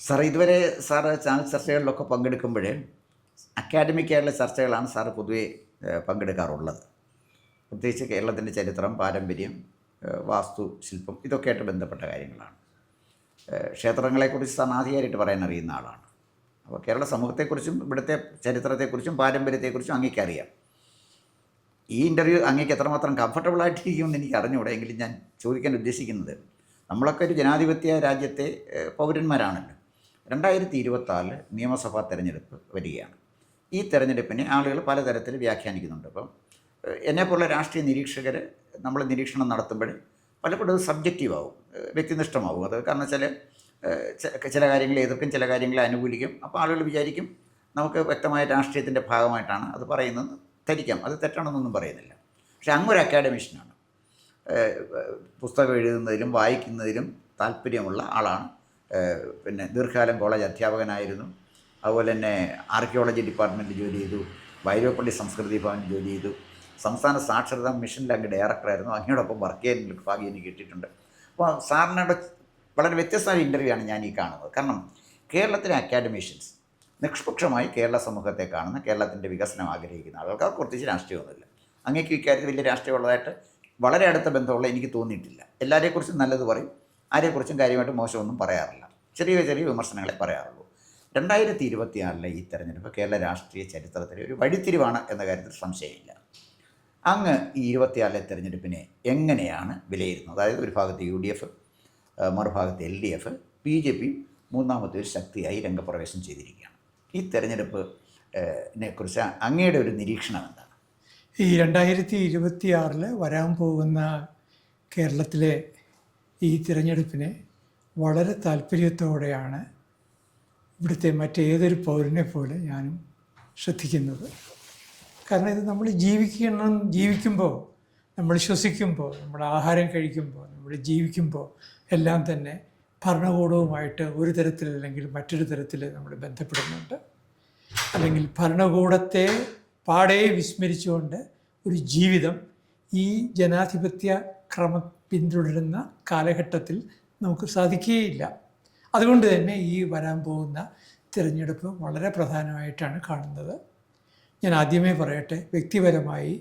Sir ഇതുവരെ sir channel ചർച്ചകളിലൊക്കെ പങ്കെടുക്കുമ്പോൾ അക്കാഡമിക്കായിട്ടുള്ള ചർച്ചകളാണ് സാറ് പൊതുവെ പങ്കെടുക്കാറുള്ളത്. പ്രത്യേകിച്ച് കേരളത്തിൻ്റെ ചരിത്രം, പാരമ്പര്യം, വാസ്തു, ശില്പം ഇതൊക്കെയായിട്ട് ബന്ധപ്പെട്ട കാര്യങ്ങളാണ്. ക്ഷേത്രങ്ങളെക്കുറിച്ച് സാറിന് ആധികാരികമായിട്ട് പറയാൻ അറിയുന്ന ആളാണ്. അപ്പോൾ കേരള സമൂഹത്തെക്കുറിച്ചും ഇവിടുത്തെ ചരിത്രത്തെക്കുറിച്ചും പാരമ്പര്യത്തെക്കുറിച്ചും അങ്ങേക്കറിയാം. ഈ ഇൻ്റർവ്യൂ അങ്ങേക്ക് എത്രമാത്രം കംഫർട്ടബിളായിട്ടിരിക്കുമെന്ന് എനിക്ക് അറിഞ്ഞുകൂടെ. എങ്കിലും ഞാൻ ചോദിക്കാൻ ഉദ്ദേശിക്കുന്നത്, നമ്മളൊക്കെ ഒരു ജനാധിപത്യ രാജ്യത്തെ പൗരന്മാരാണല്ലോ. 2024 നിയമസഭാ തെരഞ്ഞെടുപ്പ് വരികയാണ്. ഈ തെരഞ്ഞെടുപ്പിനെ ആളുകൾ പലതരത്തിൽ വ്യാഖ്യാനിക്കുന്നുണ്ട്. അപ്പം എന്നെപ്പോലുള്ള രാഷ്ട്രീയ നിരീക്ഷകർ നമ്മൾ നിരീക്ഷണം നടത്തുമ്പോൾ പലപ്പോഴും അത് സബ്ജക്റ്റീവ് ആവും, വ്യക്തിനിഷ്ഠമാവും. അത് കാരണം വെച്ചാൽ ചില കാര്യങ്ങളെ എതിർക്കും, ചില കാര്യങ്ങളെ അനുകൂലിക്കും. അപ്പോൾ ആളുകൾ വിചാരിക്കും നമുക്ക് വ്യക്തമായ രാഷ്ട്രീയത്തിൻ്റെ ഭാഗമായിട്ടാണ് അത് പറയുന്നത് ധരിക്കാം. അത് തെറ്റാണെന്നൊന്നും പറയുന്നില്ല. പക്ഷേ അങ്ങൊരു അക്കാഡമിഷ്യനാണ്, പുസ്തകം എഴുതുന്നതിലും വായിക്കുന്നതിലും താല്പര്യമുള്ള ആളാണ്. പിന്നെ ദീർഘകാലം കോളേജ് അധ്യാപകനായിരുന്നു. അതുപോലെ തന്നെ ആർക്കിയോളജി ഡിപ്പാർട്ട്മെൻറ്റിൽ ജോലി ചെയ്തു, വൈലോപ്പള്ളി സംസ്കൃതി ഭവനിൽ ജോലി ചെയ്തു, സംസ്ഥാന സാക്ഷരതാ മിഷനിൽ അങ്ങ് ഡയറക്ടറായിരുന്നു. അങ്ങയോടൊപ്പം വർക്ക് ചെയ്യാൻ ഭാഗ്യം എനിക്ക് കിട്ടിയിട്ടുണ്ട്. അപ്പോൾ സാറിനോട് വളരെ വ്യത്യസ്തമായ ഇൻ്റർവ്യൂ ആണ് ഞാൻ ഈ കാണുന്നത്. കാരണം കേരളത്തിലെ അക്കാഡമീഷ്യൻസ് നിഷ്പക്ഷമായി കേരള സമൂഹത്തെ കാണുന്ന, കേരളത്തിൻ്റെ വികസനം ആഗ്രഹിക്കുന്ന ആളുകൾക്ക് അവർക്ക് പ്രത്യേകിച്ച് രാഷ്ട്രീയമൊന്നുമില്ല. അങ്ങേക്ക് ഇക്കാര്യത്തിൽ വലിയ രാഷ്ട്രീയമുള്ളതായിട്ട് വളരെ അടുത്ത ബന്ധമുള്ള എനിക്ക് തോന്നിയിട്ടില്ല. എല്ലാവരെക്കുറിച്ചും നല്ലത് പറയും, ആരെക്കുറിച്ചും കാര്യമായിട്ട് മോശമൊന്നും പറയാറില്ല. ചെറിയ ചെറിയ വിമർശനങ്ങളെ പറയാറുള്ളൂ. 2024 ഈ തെരഞ്ഞെടുപ്പ് കേരള രാഷ്ട്രീയ ചരിത്രത്തിലെ ഒരു വഴിത്തിരിവാണ് എന്ന കാര്യത്തിൽ സംശയമില്ല. അങ്ങ് ഈ 24 തെരഞ്ഞെടുപ്പിനെ എങ്ങനെയാണ് വിലയിരുത്തുന്നത്? അതായത് ഒരു ഭാഗത്ത് UDF, മറുഭാഗത്ത് LDF, BJP മൂന്നാമത്തെ ഒരു ശക്തിയായി രംഗപ്രവേശം ചെയ്തിരിക്കുകയാണ്. ഈ തെരഞ്ഞെടുപ്പിനെ കുറിച്ച് അങ്ങയുടെ ഒരു നിരീക്ഷണം എന്താണ്? ഈ 2026 വരാൻ പോകുന്ന കേരളത്തിലെ ഈ തിരഞ്ഞെടുപ്പിനെ വളരെ താല്പര്യത്തോടെയാണ് ഇവിടുത്തെ മറ്റേതൊരു പൗരനെ പോലെ ഞാനും ശ്രദ്ധിക്കുന്നത്. കാരണം ഇത് നമ്മൾ ജീവിക്കുമ്പോൾ, നമ്മൾ ശ്വസിക്കുമ്പോൾ, നമ്മൾ ആഹാരം കഴിക്കുമ്പോൾ, നമ്മൾ ജീവിക്കുമ്പോൾ എല്ലാം തന്നെ ഭരണകൂടവുമായിട്ട് ഒരു തരത്തിലല്ലെങ്കിൽ മറ്റൊരു തരത്തിൽ നമ്മൾ ബന്ധപ്പെടുന്നുണ്ട്. അല്ലെങ്കിൽ ഭരണകൂടത്തെ പാടെ വിസ്മരിച്ചുകൊണ്ട് ഒരു ജീവിതം ഈ ജനാധിപത്യ ക്രമം പിന്തുടരുന്ന കാലഘട്ടത്തിൽ നമുക്ക് സാധിക്കുകയില്ല. അതുകൊണ്ട് തന്നെ ഈ വരാൻ പോകുന്ന തിരഞ്ഞെടുപ്പ് വളരെ പ്രധാനമായിട്ടാണ് കാണുന്നത്. ഞാൻ ആദ്യമേ പറയട്ടെ, വ്യക്തിപരമായി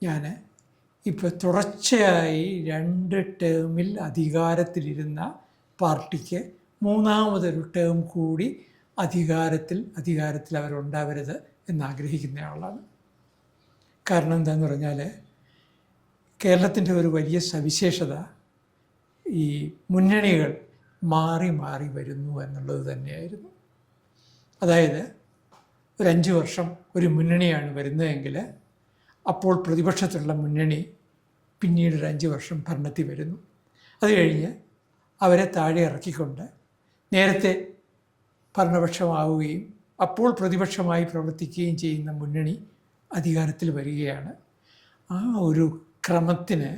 ഞാൻ ഇപ്പോൾ തുടർച്ചയായി 2 ടേമിൽ അധികാരത്തിലിരുന്ന പാർട്ടിക്ക് മൂന്നാമതൊരു ടേം കൂടി അധികാരത്തിൽ അവരുണ്ടാവരുത് എന്നാഗ്രഹിക്കുന്ന ആളാണ്. കാരണം എന്താണെന്ന് പറഞ്ഞാൽ, കേരളത്തിൻ്റെ ഒരു വലിയ സവിശേഷത ഈ മുന്നണികൾ മാറി മാറി വരുന്നു എന്നുള്ളത് തന്നെയായിരുന്നു. അതായത് ഒരു 5 വർഷം ഒരു മുന്നണിയാണ് വരുന്നതെങ്കിൽ അപ്പോൾ പ്രതിപക്ഷത്തുള്ള മുന്നണി പിന്നീട് ഒരു 5 വർഷം ഭരണത്തിൽ വരുന്നു. അത് കഴിഞ്ഞ് അവരെ താഴെ ഇറക്കിക്കൊണ്ട് നേരത്തെ ഭരണപക്ഷമാവുകയും അപ്പോൾ പ്രതിപക്ഷമായി പ്രവർത്തിക്കുകയും ചെയ്യുന്ന മുന്നണി അധികാരത്തിൽ വരികയാണ്. ആ ഒരു ക്രമത്തിന്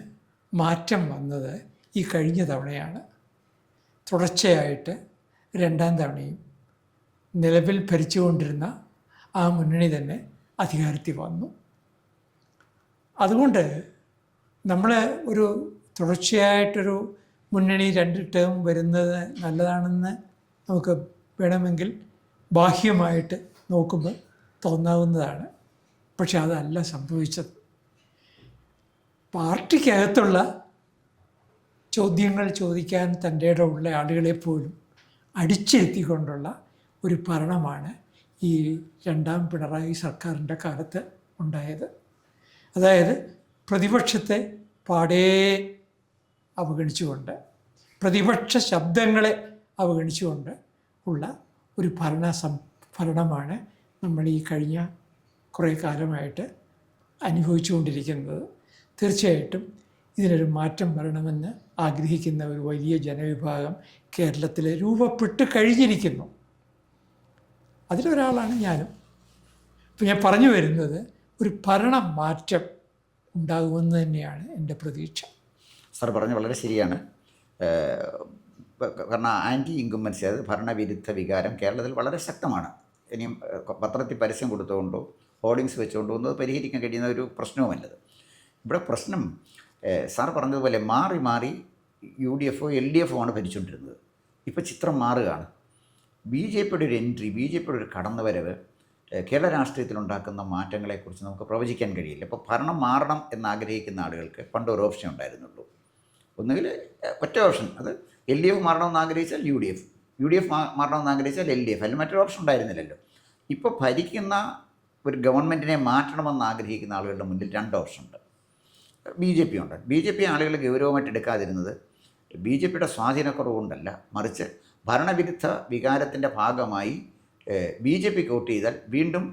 മാറ്റം വന്നത് ഈ കഴിഞ്ഞ തവണയാണ്. തുടർച്ചയായിട്ട് 2ാം തവണയും നിലവിൽ ഭരിച്ചുകൊണ്ടിരുന്ന ആ മുന്നണി തന്നെ അധികാരത്തിൽ വന്നു. അതുകൊണ്ട് നമ്മൾ ഒരു തുടർച്ചയായിട്ടൊരു മുന്നണി 2 ടേം വരുന്നത് നല്ലതാണെന്ന് നമുക്ക് വേണമെങ്കിൽ ബാഹ്യമായിട്ട് നോക്കുമ്പോൾ തോന്നാവുന്നതാണ്. പക്ഷെ അതല്ല സംഭവിച്ചത്. പാർട്ടിക്കകത്തുള്ള ചോദ്യങ്ങൾ ചോദിക്കാൻ തൻ്റെ ഉള്ള ആളുകളെ പോലും അടിച്ചിരുത്തിക്കൊണ്ടുള്ള ഒരു ഭരണമാണ് ഈ 2ാം പിണറായി സർക്കാരിൻ്റെ കാലത്ത് ഉണ്ടായത്. അതായത് പ്രതിപക്ഷത്തെ പാടേ അവഗണിച്ചുകൊണ്ട്, പ്രതിപക്ഷ ശബ്ദങ്ങളെ അവഗണിച്ചുകൊണ്ട് ഉള്ള ഒരു ഭരണമാണ് നമ്മൾ ഈ കഴിഞ്ഞ കുറേ കാലമായിട്ട് അനുഭവിച്ചുകൊണ്ടിരിക്കുന്നത്. തീർച്ചയായിട്ടും ഇതിനൊരു മാറ്റം വരണമെന്ന് ആഗ്രഹിക്കുന്ന ഒരു വലിയ ജനവിഭാഗം കേരളത്തിൽ രൂപപ്പെട്ട് കഴിഞ്ഞിരിക്കുന്നു. അതിലൊരാളാണ് ഞാനും. ഇപ്പം ഞാൻ പറഞ്ഞു വരുന്നത്, ഒരു ഭരണമാറ്റം ഉണ്ടാകുമെന്ന് തന്നെയാണ് എൻ്റെ പ്രതീക്ഷ. സാർ പറഞ്ഞ വളരെ ശരിയാണ്. കാരണം ആൻറ്റി ഇൻകംബൻസി, അതായത് ഭരണവിരുദ്ധ വികാരം കേരളത്തിൽ വളരെ ശക്തമാണ്. ഇനിയും പത്രത്തിൽ പരസ്യം കൊടുത്തുകൊണ്ടോ ഹോർഡിങ്സ് വെച്ചുകൊണ്ടോ ഒന്നും പരിഹരിക്കാൻ കഴിയുന്ന ഒരു പ്രശ്നവുമല്ലത്. ഇവിടെ പ്രശ്നം സാർ പറഞ്ഞതുപോലെ മാറി മാറി UDF, LDF ആണ് ഭരിച്ചുകൊണ്ടിരുന്നത്. ഇപ്പോൾ ചിത്രം മാറുകയാണ്. ബി ജെ പിയുടെ ഒരു എൻട്രി, ബി ജെ പിയുടെ ഒരു കടന്നുവരവ് കേരള രാഷ്ട്രീയത്തിലുണ്ടാക്കുന്ന മാറ്റങ്ങളെക്കുറിച്ച് നമുക്ക് പ്രവചിക്കാൻ കഴിയില്ല. ഇപ്പോൾ ഭരണം മാറണം എന്നാഗ്രഹിക്കുന്ന ആളുകൾക്ക് പണ്ട് ഒരു ഓപ്ഷൻ ഉണ്ടായിരുന്നുള്ളൂ. ഒന്നുകിൽ ഒറ്റ ഓപ്ഷൻ, അത് എൽ ഡി എഫ് മാറണമെന്ന് ആഗ്രഹിച്ചാൽ U D F, U D F മാറണമെന്ന് ആഗ്രഹിച്ചാൽ എൽ ഡി എഫ്, അല്ലെങ്കിൽ മറ്റൊരു ഓപ്ഷൻ ഉണ്ടായിരുന്നില്ലല്ലോ. ഇപ്പോൾ ഭരിക്കുന്ന ഒരു ഗവൺമെൻറ്റിനെ മാറ്റണമെന്ന് ആഗ്രഹിക്കുന്ന ആളുകളുടെ മുന്നിൽ രണ്ട് ഓപ്ഷൻ ഉണ്ട്. ബി ജെ പി ഉണ്ട്. ബി ജെ പി ആളുകൾ ഗൗരവമായിട്ട് എടുക്കാതിരുന്നത് ബി ജെ പിയുടെ സ്വാധീനക്കുറവുകൊണ്ടല്ല, മറിച്ച് ഭരണവിരുദ്ധ വികാരത്തിൻ്റെ ഭാഗമായി ബി ജെ പിക്ക് വോട്ട് ചെയ്താൽ വീണ്ടും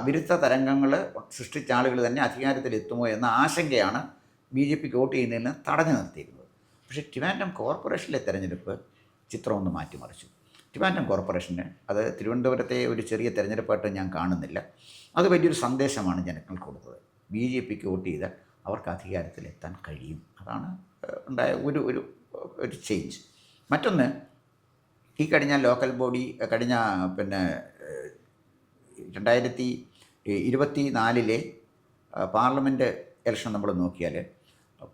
വിരുദ്ധ തരംഗങ്ങൾ സൃഷ്ടിച്ച ആളുകൾ തന്നെ അധികാരത്തിലെത്തുമോ എന്ന ആശങ്കയാണ് ബി ജെ പിക്ക് വോട്ട് ചെയ്യുന്നതിന് തടഞ്ഞു നിർത്തിയിരുന്നത്. പക്ഷേ ട്രിവാൻഡ്രം കോർപ്പറേഷനിലെ തെരഞ്ഞെടുപ്പ് ചിത്രം ഒന്ന് മാറ്റിമറിച്ചു. ട്രിവാൻഡ്രം കോർപ്പറേഷന് അത് തിരുവനന്തപുരത്തെ ഒരു ചെറിയ തെരഞ്ഞെടുപ്പായിട്ട് ഞാൻ കാണുന്നില്ല. അത് വലിയൊരു സന്ദേശമാണ് ജനങ്ങൾക്ക് കൊടുത്തത്. ബി ജെ പിക്ക് വോട്ട് ചെയ്താൽ അവർക്ക് അധികാരത്തിലെത്താൻ കഴിയും. അതാണ് ഉണ്ടായ ഒരു ചേഞ്ച്. മറ്റൊന്ന്, ഈ കഴിഞ്ഞ ലോക്കൽ ബോഡി കഴിഞ്ഞ 2024 പാർലമെൻറ്റ് ഇലക്ഷൻ നമ്മൾ നോക്കിയാൽ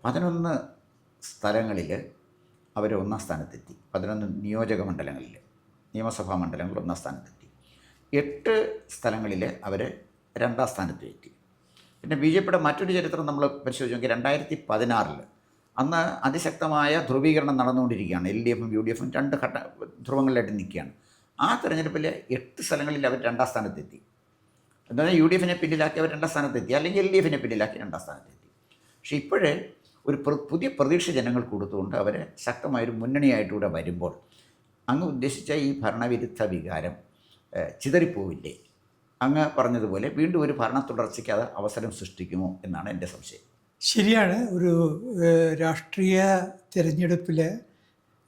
11 സ്ഥലങ്ങളിൽ അവർ ഒന്നാം സ്ഥാനത്തെത്തി. 11 നിയോജക മണ്ഡലങ്ങളിൽ, നിയമസഭാ മണ്ഡലങ്ങൾ ഒന്നാം സ്ഥാനത്തെത്തി. 8 സ്ഥലങ്ങളിൽ അവർ രണ്ടാം സ്ഥാനത്ത് എത്തി. പിന്നെ ബി ജെ പിയുടെ മറ്റൊരു ചരിത്രം നമ്മൾ പരിശോധിച്ച് നോക്കി, 2016 അന്ന് അതിശക്തമായ ധ്രുവീകരണം നടന്നുകൊണ്ടിരിക്കുകയാണ്. എൽ ഡി എഫും യു ഡി എഫും രണ്ട് ധ്രുവങ്ങളിലായിട്ട് നിൽക്കുകയാണ്. ആ തെരഞ്ഞെടുപ്പിൽ 8 സ്ഥലങ്ങളിൽ അവർ രണ്ടാം സ്ഥാനത്തെത്തി. എന്താ പറഞ്ഞാൽ യു ഡി എഫിനെ പിന്നിലാക്കി അവർ രണ്ടാം സ്ഥാനത്തെത്തി, അല്ലെങ്കിൽ എൽ ഡി എഫിനെ പിന്നിലാക്കി രണ്ടാം സ്ഥാനത്തെത്തി. പക്ഷേ ഇപ്പോഴേ ഒരു പുതിയ പ്രതീക്ഷ ജനങ്ങൾ കൊടുത്തുകൊണ്ട് അവർ ശക്തമായൊരു മുന്നണിയായിട്ടൂടെ വരുമ്പോൾ അങ്ങ് ഉദ്ദേശിച്ച ഈ ഭരണവിരുദ്ധ വികാരം ചിതറിപ്പോവില്ലേ? അങ്ങ് പറഞ്ഞതുപോലെ വീണ്ടും ഒരു ഭരണ തുടർച്ചയ്ക്ക് അത് അവസരം സൃഷ്ടിക്കുമോ എന്നാണ് എൻ്റെ സംശയം. ശരിയാണ്. ഒരു രാഷ്ട്രീയ തിരഞ്ഞെടുപ്പിൽ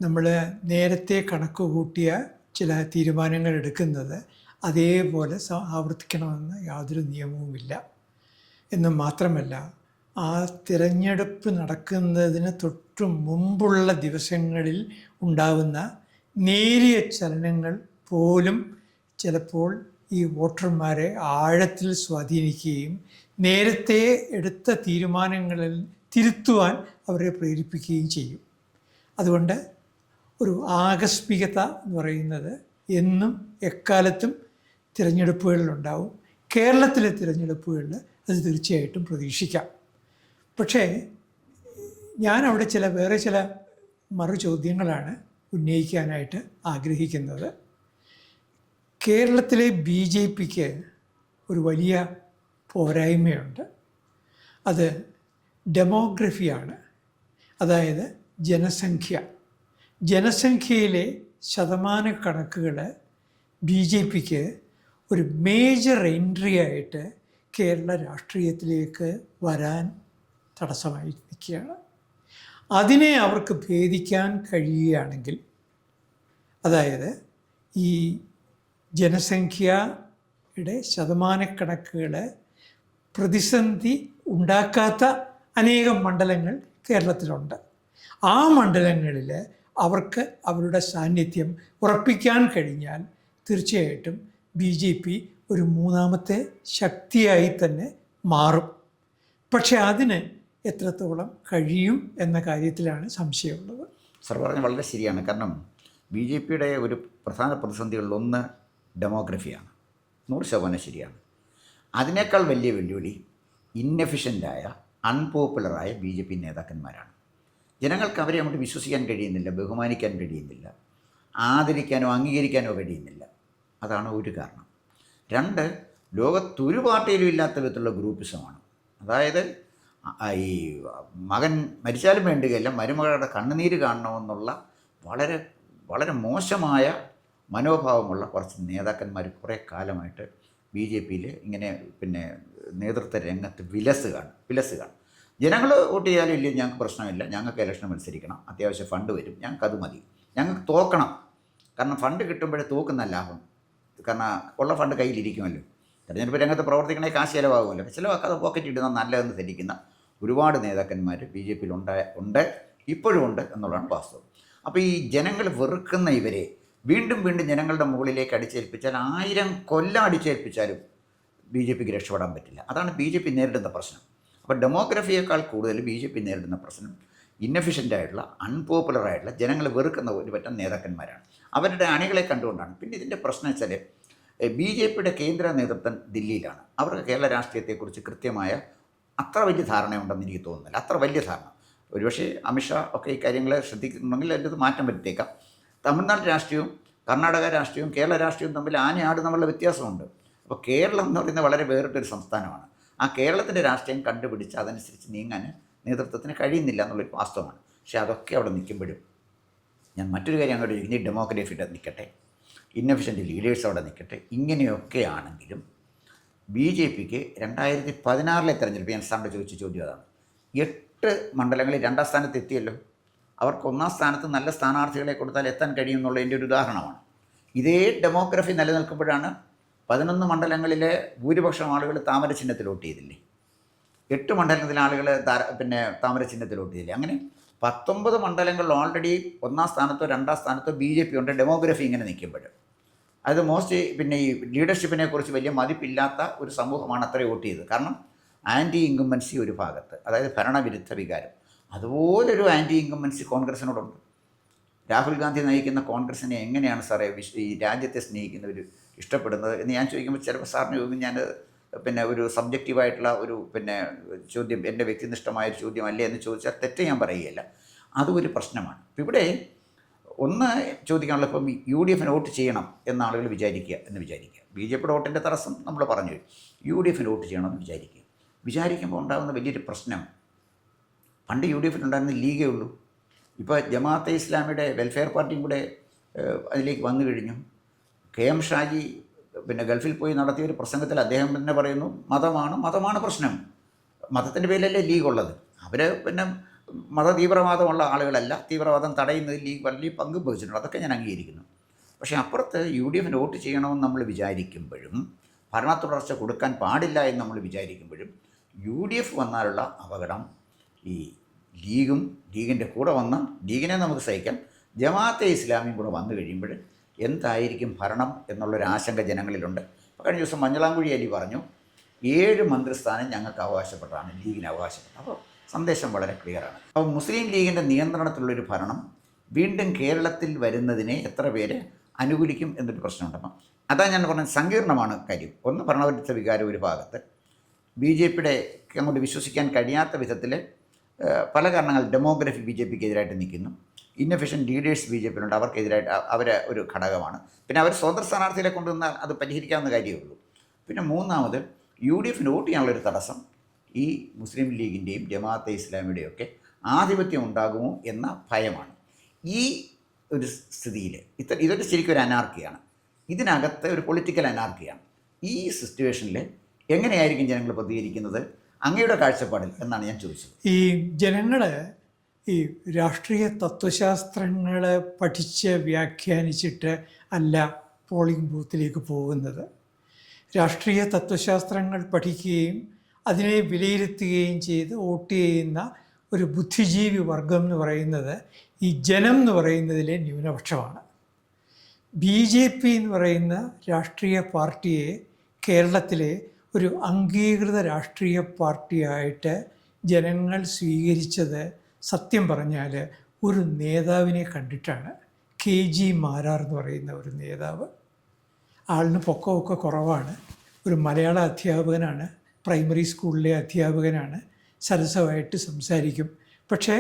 നമ്മൾ നേരത്തെ കണക്ക് കൂട്ടിയ ചില തീരുമാനങ്ങൾ എടുക്കുന്നത് അതേപോലെ ആവർത്തിക്കണമെന്ന് യാതൊരു നിയമവുമില്ല. എന്ന് മാത്രമല്ല, ആ തിരഞ്ഞെടുപ്പ് നടക്കുന്നതിന് തൊട്ടു മുമ്പുള്ള ദിവസങ്ങളിൽ ഉണ്ടാകുന്ന നേരിയ ചലനങ്ങൾ പോലും ചിലപ്പോൾ ഈ വോട്ടർമാരെ ആഴത്തിൽ സ്വാധീനിക്കുകയും നേരത്തെ എടുത്ത തീരുമാനങ്ങളിൽ തിരുത്തുവാൻ അവരെ പ്രേരിപ്പിക്കുകയും ചെയ്യും. അതുകൊണ്ട് ഒരു ആകസ്മികത എന്ന് പറയുന്നത് എന്നും എക്കാലത്തും തിരഞ്ഞെടുപ്പുകളിലുണ്ടാവും. കേരളത്തിലെ തിരഞ്ഞെടുപ്പുകളിൽ അത് തീർച്ചയായിട്ടും പ്രതീക്ഷിക്കാം. പക്ഷേ ഞാൻ അവിടെ വേറെ ചില മറുചോദ്യങ്ങളാണ് ഉന്നയിക്കാനായിട്ട് ആഗ്രഹിക്കുന്നത്. കേരളത്തിലെ ബി ജെ പിക്ക് ഒരു വലിയ പോരായ്മയുണ്ട്. അത് ഡെമോഗ്രഫിയാണ്. അതായത് ജനസംഖ്യയിലെ ശതമാനക്കണക്കുകൾ ബി ജെ പിക്ക് ഒരു മേജർ എൻട്രി ആയിട്ട് കേരള രാഷ്ട്രീയത്തിലേക്ക് വരാൻ തടസ്സമായി നിൽക്കുകയാണ്. അതിനെ അവർക്ക് ഭേദിക്കാൻ കഴിയുകയാണെങ്കിൽ, അതായത് ഈ ജനസംഖ്യയുടെ ശതമാനക്കണക്കുകൾ പ്രതിസന്ധി ഉണ്ടാക്കാത്ത അനേകം മണ്ഡലങ്ങൾ കേരളത്തിലുണ്ട്. ആ മണ്ഡലങ്ങളിൽ അവർക്ക് അവരുടെ സാന്നിധ്യം ഉറപ്പിക്കാൻ കഴിഞ്ഞാൽ തീർച്ചയായിട്ടും ബി ജെ പി ഒരു മൂന്നാമത്തെ ശക്തിയായി തന്നെ മാറും. പക്ഷെ അതിന് എത്രത്തോളം കഴിയും എന്ന കാര്യത്തിലാണ് സംശയമുള്ളത്. സർ പറഞ്ഞത് വളരെ ശരിയാണ്. കാരണം ബി ജെ പിയുടെ ഒരു പ്രധാന പ്രതിസന്ധികളിലൊന്ന് ഡെമോഗ്രഫിയാണ്. 100% ശരിയാണ്. അതിനേക്കാൾ വലിയ വെല്ലുവിളി ഇന്നെഫിഷ്യൻ്റായ അൺപോപ്പുലറായ ബി ജെ പി നേതാക്കന്മാരാണ്. ജനങ്ങൾക്ക് അവരെ അങ്ങോട്ട് വിശ്വസിക്കാൻ കഴിയുന്നില്ല, ബഹുമാനിക്കാൻ കഴിയുന്നില്ല, ആദരിക്കാനോ അംഗീകരിക്കാനോ കഴിയുന്നില്ല. അതാണ് ഒരു കാരണം. 2, ലോകത്തൊരു പാർട്ടിയിലും ഇല്ലാത്ത വിധത്തിലുള്ള ഗ്രൂപ്പിസമാണ്. അതായത് ഈ മകൻ മരിച്ചാലും വേണ്ടുകയില്ല, മരുമകളുടെ കണ്ണുനീര് കാണണമെന്നുള്ള വളരെ വളരെ മോശമായ മനോഭാവമുള്ള കുറച്ച് നേതാക്കന്മാർ കുറേ കാലമായിട്ട് ബി ജെ പിയിൽ ഇങ്ങനെ നേതൃത്വ രംഗത്ത് വിലസുകയാണ്. ജനങ്ങൾ വോട്ട് ചെയ്യാനും ഇല്ല, ഞങ്ങൾക്ക് പ്രശ്നമില്ല, ഞങ്ങൾക്ക് ഇലക്ഷൻ മത്സരിക്കണം, അത്യാവശ്യം ഫണ്ട് വരും, ഞങ്ങൾക്കത് മതി, ഞങ്ങൾക്ക് തോക്കണം. കാരണം ഫണ്ട് കിട്ടുമ്പോഴേ തോക്കുന്ന ലാഭം. കാരണം ഉള്ള ഫണ്ട് കയ്യിലിരിക്കുമല്ലോ. തെരഞ്ഞെടുപ്പ് രംഗത്ത് പ്രവർത്തിക്കണേ കാശ് ചിലവാകുമല്ലോ. ചിലവാക്കാതെ പോക്കറ്റ് ഇടുന്ന നല്ലതെന്ന് ധരിക്കുന്ന ഒരുപാട് നേതാക്കന്മാർ ബി ജെ പിയിൽ ഉണ്ട്, ഇപ്പോഴും ഉണ്ട് എന്നുള്ളതാണ് വാസ്തവം. അപ്പോൾ ഈ ജനങ്ങൾ വെറുക്കുന്ന ഇവരെ വീണ്ടും ജനങ്ങളുടെ മുകളിലേക്ക് അടിച്ചേൽപ്പിച്ചാൽ 1000 കൊല്ലം അടിച്ചേൽപ്പിച്ചാലും ബി ജെ പിക്ക് രക്ഷപ്പെടാൻ പറ്റില്ല. അതാണ് ബി ജെ പി നേരിടുന്ന പ്രശ്നം. അപ്പോൾ ഡെമോഗ്രഫിയേക്കാൾ കൂടുതൽ ബി ജെ പി നേരിടുന്ന പ്രശ്നം ഇന്നഫിഷ്യൻ്റായിട്ടുള്ള അൺപോപ്പുലറായിട്ടുള്ള ജനങ്ങൾ വെറുക്കുന്ന ഒരു പറ്റം നേതാക്കന്മാരാണ്. അവരുടെ അണികളെ കണ്ടുകൊണ്ടാണ്. പിന്നെ ഇതിൻ്റെ പ്രശ്നം വെച്ചാൽ BJPയുടെ കേന്ദ്ര നേതൃത്വം ദില്ലിയിലാണ്. അവർക്ക് കേരള രാഷ്ട്രീയത്തെക്കുറിച്ച് കൃത്യമായ അത്ര വലിയ ധാരണയുണ്ടെന്ന് എനിക്ക് തോന്നുന്നില്ല. അത്ര വലിയ ധാരണ. ഒരുപക്ഷെ അമിത്ഷാ ഒക്കെ ഈ കാര്യങ്ങൾ ശ്രദ്ധിക്കുന്നുണ്ടെങ്കിൽ അതിൻ്റെ ഇത് മാറ്റം വരുത്തിയേക്കാം. തമിഴ്നാട് രാഷ്ട്രീയവും കർണാടക രാഷ്ട്രീയവും കേരള രാഷ്ട്രീയവും തമ്മിൽ ആനയാട് തമ്മിലുള്ള വ്യത്യാസമുണ്ട്. അപ്പോൾ കേരളം എന്ന് പറയുന്നത് വളരെ വേറിട്ടൊരു സംസ്ഥാനമാണ്. ആ കേരളത്തിൻ്റെ രാഷ്ട്രീയം കണ്ടുപിടിച്ച് അതനുസരിച്ച് നീങ്ങാൻ നേതൃത്വത്തിന് കഴിയുന്നില്ല എന്നുള്ളൊരു വാസ്തവമാണ്. പക്ഷേ അതൊക്കെ അവിടെ നിൽക്കുമ്പോഴും ഞാൻ മറ്റൊരു കാര്യം അങ്ങോട്ട് ചോദിക്കുന്നത്, ഈ ഡെമോക്രഫി നിൽക്കട്ടെ, ഇന്നഫിഷ്യൻ്റ് ലീഡേഴ്സ് അവിടെ നിൽക്കട്ടെ, ഇങ്ങനെയൊക്കെ ആണെങ്കിലും BJPക്ക് 2016 തെരഞ്ഞെടുപ്പ്, ഞാൻ സാറിൻ്റെ ചോദിച്ച ചോദ്യം അതാണ്. 8 മണ്ഡലങ്ങളിൽ 2ാം സ്ഥാനത്ത് എത്തിയല്ലോ. അവർക്ക് 1ാം സ്ഥാനത്ത് നല്ല സ്ഥാനാർത്ഥികളെ കൊടുത്താൽ എത്താൻ കഴിയുമെന്നുള്ളതിൻ്റെ ഒരു ഉദാഹരണമാണ്. ഇതേ ഡെമോഗ്രഫി നിലനിൽക്കുമ്പോഴാണ് 11 മണ്ഡലങ്ങളിലെ ഭൂരിപക്ഷം ആളുകൾ താമര ചിഹ്നത്തിൽ വോട്ട് ചെയ്തില്ലേ. 8 മണ്ഡലത്തിലെ ആളുകൾ താമര ചിഹ്നത്തിൽ വോട്ട് ചെയ്തില്ലേ. അങ്ങനെ 19 മണ്ഡലങ്ങളിൽ ഓൾറെഡി 1ാം സ്ഥാനത്തോ 2ാം സ്ഥാനത്തോ BJP ഉണ്ട്. ഡെമോഗ്രഫി ഇങ്ങനെ നിൽക്കുമ്പോൾ അത് ഈ ലീഡർഷിപ്പിനെ കുറിച്ച് വലിയ മതിപ്പില്ലാത്ത ഒരു സമൂഹമാണ് അത്രയും വോട്ട് ചെയ്തത്. കാരണം ആൻറ്റി ഇൻകംബൻസി ഒരു ഭാഗത്ത്, അതായത് ഭരണവിരുദ്ധ വികാരം, അതുപോലൊരു ആൻറ്റി ഇൻകംബൻസി കോൺഗ്രസിനോടുണ്ട്. രാഹുൽ ഗാന്ധി നയിക്കുന്ന കോൺഗ്രസിനെ എങ്ങനെയാണ് സാറേ ഈ രാജ്യത്തെ സ്നേഹിക്കുന്നവർ ഇഷ്ടപ്പെടുന്നത് എന്ന് ഞാൻ ചോദിക്കുമ്പോൾ ചിലപ്പോൾ സാറിന് ചോദിക്കും, ഞാൻ ഒരു സബ്ജക്റ്റീവായിട്ടുള്ള ഒരു ചോദ്യം, എൻ്റെ വ്യക്തിനിഷ്ഠമായൊരു ചോദ്യമല്ലേ എന്ന് ചോദിച്ചാൽ തെറ്റ് ഞാൻ പറയുകയില്ല. അതും ഒരു പ്രശ്നമാണ്. ഇപ്പം ഇവിടെ ഒന്ന് ചോദിക്കാനുള്ള, ഇപ്പം UDFന് വോട്ട് ചെയ്യണം എന്ന ആളുകൾ വിചാരിക്കുക. BJPയുടെ വോട്ടിൻ്റെ തടസ്സം നമ്മൾ പറഞ്ഞു. UDFന് വോട്ട് ചെയ്യണമെന്ന് വിചാരിക്കുമ്പോൾ ഉണ്ടാകുന്ന വലിയൊരു പ്രശ്നം, പണ്ട് UDFിനുണ്ടായിരുന്ന ലീഗേ ഉള്ളൂ. ഇപ്പോൾ ജമാഅത്തെ ഇസ്ലാമിയുടെ വെൽഫെയർ പാർട്ടിയും കൂടെ അതിലേക്ക് വന്നു കഴിഞ്ഞു. KM ഷാജി ഗൾഫിൽ പോയി നടത്തിയ ഒരു പ്രസംഗത്തിൽ അദ്ദേഹം തന്നെ പറയുന്നു, മതമാണ് പ്രശ്നം, മതത്തിൻ്റെ പേരിലല്ലേ ലീഗ് ഉള്ളത്. അവർ മത തീവ്രവാദമുള്ള ആളുകളല്ല, തീവ്രവാദം തടയുന്നതിൽ ലീഗ് വലിയ പങ്ക് വഹിച്ചിട്ടുണ്ട്. അതൊക്കെ ഞാൻ അംഗീകരിക്കുന്നു. പക്ഷേ അപ്പുറത്ത് UDFന് വോട്ട് ചെയ്യണമെന്ന് നമ്മൾ വിചാരിക്കുമ്പോഴും ഭരണ തുടർച്ച കൊടുക്കാൻ പാടില്ല എന്ന് നമ്മൾ വിചാരിക്കുമ്പോഴും UDF വന്നാലുള്ള അപകടം, ഈ ലീഗിൻ്റെ കൂടെ വന്ന ലീഗിനെ നമുക്ക് സഹിക്കാം, ജമാഅത്തെ ഇസ്ലാമിയും കൂടെ വന്നു കഴിയുമ്പോൾ എന്തായിരിക്കും ഭരണം എന്നുള്ളൊരു ആശങ്ക ജനങ്ങളിലുണ്ട്. കഴിഞ്ഞ ദിവസം മഞ്ഞളാംകുഴി അലി പറഞ്ഞു, 7 മന്ത്രിസ്ഥാനം ഞങ്ങൾക്ക് അവകാശപ്പെട്ടതാണ്, ലീഗിന് അവകാശപ്പെട്ടത്. അപ്പോൾ സന്ദേശം വളരെ ക്ലിയറാണ്. അപ്പോൾ മുസ്ലിം ലീഗിൻ്റെ നിയന്ത്രണത്തിലുള്ളൊരു ഭരണം വീണ്ടും കേരളത്തിൽ വരുന്നതിനെ എത്ര പേര് അനുകൂലിക്കും എന്നൊരു പ്രശ്നമുണ്ട്. അപ്പം അതാണ് ഞാൻ പറഞ്ഞത്, സങ്കീർണമാണ് കാര്യം. ഒന്ന്, ഭരണവിരുദ്ധ വികാരം ഒരു ഭാഗത്ത്, BJPയുടെ അങ്ങോട്ട് വിശ്വസിക്കാൻ കഴിയാത്ത വിധത്തിൽ പല കാരണങ്ങൾ, ഡെമോഗ്രഫി BJPക്ക് എതിരായിട്ട് നിൽക്കുന്നു, ഇന്നഫിഷ്യൻ്റ് ലീഡേഴ്സ് BJPയിലുണ്ട്, അവർക്കെതിരായിട്ട് അവർ ഒരു ഘടകമാണ്. പിന്നെ അവർ സ്വതന്ത്ര സ്ഥാനാർത്ഥികളെ കൊണ്ടുവന്നാൽ അത് പരിഹരിക്കാവുന്ന കാര്യമേ ഉള്ളൂ. പിന്നെ മൂന്നാമത്, UDFന് വോട്ട് ചെയ്യാനുള്ളൊരു തടസ്സം ഈ മുസ്ലിം ലീഗിൻ്റെയും ജമാഅത്തെ ഇസ്ലാമിയുടെയും ഒക്കെ ആധിപത്യം ഉണ്ടാകുമോ എന്ന ഭയമാണ്. ഈ ഒരു സ്ഥിതിയിൽ ഇതൊരു ശരിക്കും ഒരു അനാർക്കിയാണ്, ഇതിനകത്ത് ഒരു പൊളിറ്റിക്കൽ അനാർക്കിയാണ്. ഈ സിറ്റുവേഷനിൽ എങ്ങനെയായിരിക്കും ജനങ്ങൾ പ്രതികരിക്കുന്നത് അങ്ങയുടെ കാഴ്ചപ്പാടിൽ എന്നാണ് ഞാൻ ചോദിച്ചത്. ഈ ജനങ്ങൾ ഈ രാഷ്ട്രീയ തത്വശാസ്ത്രങ്ങളെ പഠിച്ച് വ്യാഖ്യാനിച്ചിട്ട് അല്ല പോളിംഗ് ബൂത്തിലേക്ക് പോകുന്നത്. രാഷ്ട്രീയ തത്വശാസ്ത്രങ്ങൾ പഠിക്കുകയും അതിനെ വിലയിരുത്തുകയും ചെയ്ത് വോട്ട് ചെയ്യുന്ന ഒരു ബുദ്ധിജീവി വർഗം എന്ന് പറയുന്നത് ഈ ജനം എന്ന് പറയുന്നതിലെ ന്യൂനപക്ഷമാണ്. BJP എന്ന് പറയുന്ന രാഷ്ട്രീയ പാർട്ടിയെ കേരളത്തിലെ ഒരു അംഗീകൃത രാഷ്ട്രീയ പാർട്ടിയായിട്ട് ജനങ്ങൾ സ്വീകരിച്ചത് സത്യം പറഞ്ഞാൽ ഒരു നേതാവിനെ കണ്ടിട്ടാണ്. KG മാരാർ എന്ന് പറയുന്ന ഒരു നേതാവ്. ആളിന് പൊക്കമൊക്കെ കുറവാണ്, ഒരു മലയാള അധ്യാപകനാണ്, പ്രൈമറി സ്കൂളിലെ അധ്യാപകനാണ്, സരസമായിട്ട് സംസാരിക്കും. പക്ഷേ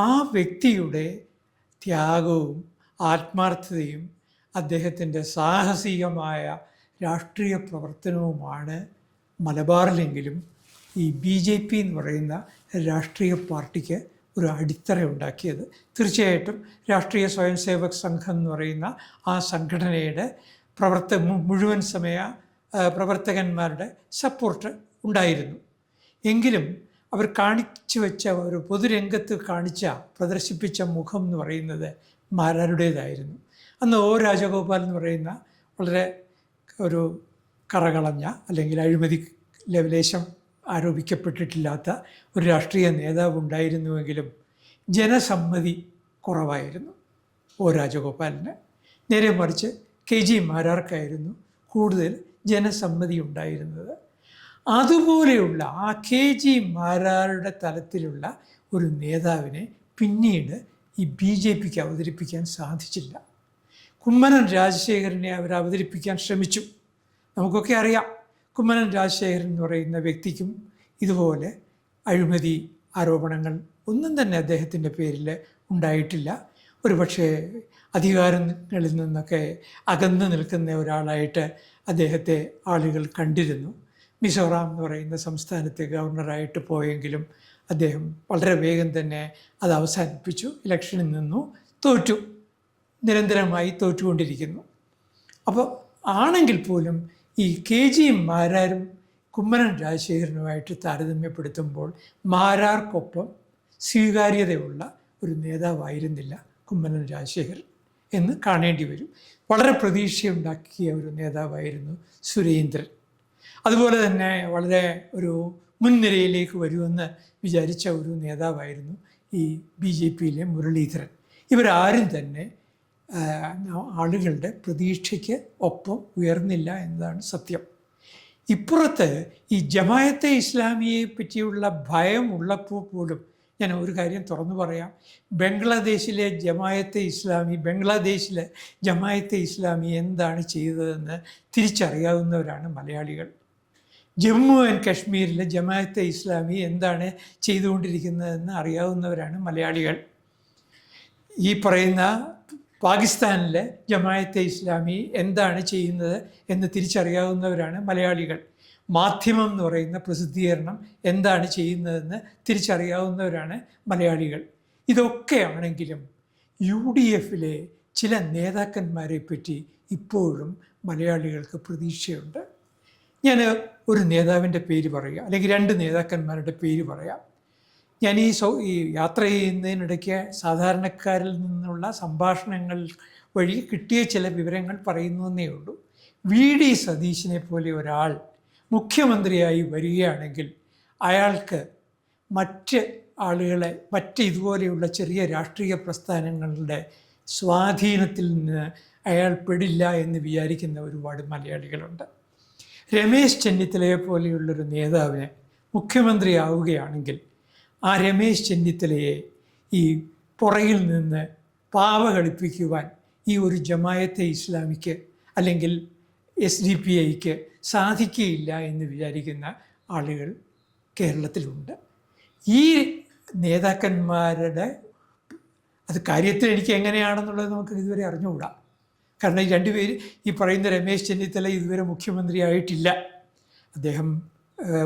ആ വ്യക്തിയുടെ ത്യാഗവും ആത്മാർത്ഥതയും അദ്ദേഹത്തിൻ്റെ സാഹസികമായ രാഷ്ട്രീയ പ്രവർത്തനവുമാണ് മലബാറിലെങ്കിലും ഈ BJP എന്ന് പറയുന്ന രാഷ്ട്രീയ പാർട്ടിക്ക് ഒരു അടിത്തറ ഉണ്ടാക്കിയത്. തീർച്ചയായിട്ടും രാഷ്ട്രീയ സ്വയം സേവക് സംഘം എന്ന് പറയുന്ന ആ സംഘടനയുടെ മുഴുവൻ സമയ പ്രവർത്തകന്മാരുടെ സപ്പോർട്ട് ഉണ്ടായിരുന്നു. എങ്കിലും അവർ കാണിച്ചു വെച്ച ഒരു പൊതുരംഗത്ത് പ്രദർശിപ്പിച്ച മുഖം എന്ന് പറയുന്നത് മാരാരുടേതായിരുന്നു. അന്ന് O രാജഗോപാൽ എന്ന് പറയുന്ന വളരെ ഒരു കറകളഞ്ഞ അല്ലെങ്കിൽ അഴിമതി ലേശം ആരോപിക്കപ്പെട്ടിട്ടില്ലാത്ത ഒരു രാഷ്ട്രീയ നേതാവ് ഉണ്ടായിരുന്നുവെങ്കിലും ജനസമ്മതി കുറവായിരുന്നു O രാജഗോപാലിന്. നേരെ മറിച്ച് KG മാരാർക്കായിരുന്നു കൂടുതൽ ജനസമ്മതി ഉണ്ടായിരുന്നത്. അതുപോലെയുള്ള ആ KG മാരാരുടെ തലത്തിലുള്ള ഒരു നേതാവിനെ പിന്നീട് ഈ BJPക്ക് അവതരിപ്പിക്കാൻ സാധിച്ചില്ല. കുമ്മനം രാജശേഖരനെ അവർ അവതരിപ്പിക്കാൻ ശ്രമിച്ചു. നമുക്കൊക്കെ അറിയാം, കുമ്മനം രാജശേഖരൻ എന്ന് പറയുന്ന വ്യക്തിക്കും ഇതുപോലെ അഴിമതി ആരോപണങ്ങൾ ഒന്നും തന്നെ അദ്ദേഹത്തിൻ്റെ പേരിൽ ഉണ്ടായിട്ടില്ല. ഒരുപക്ഷെ അധികാരങ്ങളിൽ നിന്നൊക്കെ അകന്നു നിൽക്കുന്ന ഒരാളായിട്ട് അദ്ദേഹത്തെ ആളുകൾ കണ്ടിരുന്നു. മിസോറാം എന്ന് പറയുന്ന സംസ്ഥാനത്തെ ഗവർണറായിട്ട് പോയെങ്കിലും അദ്ദേഹം വളരെ വേഗം തന്നെ അത് അവസാനിപ്പിച്ചു. ഇലക്ഷനിൽ നിന്നു തോറ്റു, നിരന്തരമായി തോറ്റുകൊണ്ടിരിക്കുന്നു. അപ്പോൾ ആണെങ്കിൽ പോലും ഈ KG മാരാരും കുമ്മനം രാജശേഖരനുമായിട്ട് താരതമ്യപ്പെടുത്തുമ്പോൾ മാരാർക്കൊപ്പം സ്വീകാര്യതയുള്ള ഒരു നേതാവായിരുന്നില്ല കുമ്മനം രാജശേഖരൻ എന്ന് കാണേണ്ടി വരും. വളരെ പ്രതീക്ഷയുണ്ടാക്കിയ ഒരു നേതാവായിരുന്നു സുരേന്ദ്രൻ. അതുപോലെ തന്നെ വളരെ ഒരു മുൻനിരയിലേക്ക് വരുമെന്ന് വിചാരിച്ച ഒരു നേതാവായിരുന്നു ഈ BJPയിലെ മുരളീധരൻ. ഇവരാരും തന്നെ ആളുകളുടെ പ്രതീക്ഷയ്ക്ക് ഒപ്പം ഉയർന്നില്ല എന്നതാണ് സത്യം. ഇപ്പുറത്ത് ഈ ജമായത്തെ ഇസ്ലാമിയെ പറ്റിയുള്ള ഭയം ഉള്ളപ്പോൾ പോലും ഞാൻ ഒരു കാര്യം തുറന്നു പറയാം. ബംഗ്ലാദേശിലെ ജമായത്തെ ഇസ്ലാമി എന്താണ് ചെയ്തതെന്ന് തിരിച്ചറിയാവുന്നവരാണ് മലയാളികൾ. ജമ്മു ആൻഡ് കാശ്മീരിലെ ജമായത്തെ ഇസ്ലാമി എന്താണ് ചെയ്തുകൊണ്ടിരിക്കുന്നതെന്ന് അറിയാവുന്നവരാണ് മലയാളികൾ. ഈ പറയുന്ന പാകിസ്ഥാനിലെ ജമായത്തെ ഇസ്ലാമി എന്താണ് ചെയ്യുന്നത് എന്ന് തിരിച്ചറിയാവുന്നവരാണ് മലയാളികൾ. മാധ്യമം എന്ന് പറയുന്ന പ്രസിദ്ധീകരണം എന്താണ് ചെയ്യുന്നതെന്ന് തിരിച്ചറിയാവുന്നവരാണ് മലയാളികൾ. ഇതൊക്കെയാണെങ്കിലും UDFിലെ ചില നേതാക്കന്മാരെ പറ്റി ഇപ്പോഴും മലയാളികൾക്ക് പ്രതീക്ഷയുണ്ട്. ഞാൻ ഒരു നേതാവിൻ്റെ പേര് പറയുക, അല്ലെങ്കിൽ 2 നേതാക്കന്മാരുടെ പേര് പറയാം. ഞാൻ ഈ യാത്ര ചെയ്യുന്നതിനിടയ്ക്ക് സാധാരണക്കാരിൽ നിന്നുള്ള സംഭാഷണങ്ങൾ വഴി കിട്ടിയ ചില വിവരങ്ങൾ പറയുന്നതേ ഉള്ളൂ. VD സതീശനെ പോലെ ഒരാൾ മുഖ്യമന്ത്രിയായി വരികയാണെങ്കിൽ അയാൾക്ക് മറ്റ് ആളുകളെ, മറ്റ് ഇതുപോലെയുള്ള ചെറിയ രാഷ്ട്രീയ പ്രസ്ഥാനങ്ങളുടെ സ്വാധീനത്തിൽ നിന്ന് അയാൾ പെടില്ല എന്ന് വിചാരിക്കുന്ന ഒരുപാട് മലയാളികളുണ്ട്. രമേശ് ചെന്നിത്തലയെ പോലെയുള്ളൊരു നേതാവിനെ മുഖ്യമന്ത്രിയാവുകയാണെങ്കിൽ ആ രമേശ് ചെന്നിത്തലയെ ഈ പുറകിൽ നിന്ന് പാവ കളിപ്പിക്കുവാൻ ഈ ഒരു ജമായത്തെ ഇസ്ലാമിക്ക് അല്ലെങ്കിൽ SDPIക്ക് സാധിക്കുകയില്ല എന്ന് വിചാരിക്കുന്ന ആളുകൾ കേരളത്തിലുണ്ട്. ഈ നേതാക്കന്മാരുടെ അത് കാര്യത്തിൽ എനിക്ക് എങ്ങനെയാണെന്നുള്ളത് നമുക്ക് ഇതുവരെ അറിഞ്ഞുകൂടാ. കാരണം ഈ 2 പേര്, ഈ പറയുന്ന രമേശ് ചെന്നിത്തല ഇതുവരെ മുഖ്യമന്ത്രിയായിട്ടില്ല. അദ്ദേഹം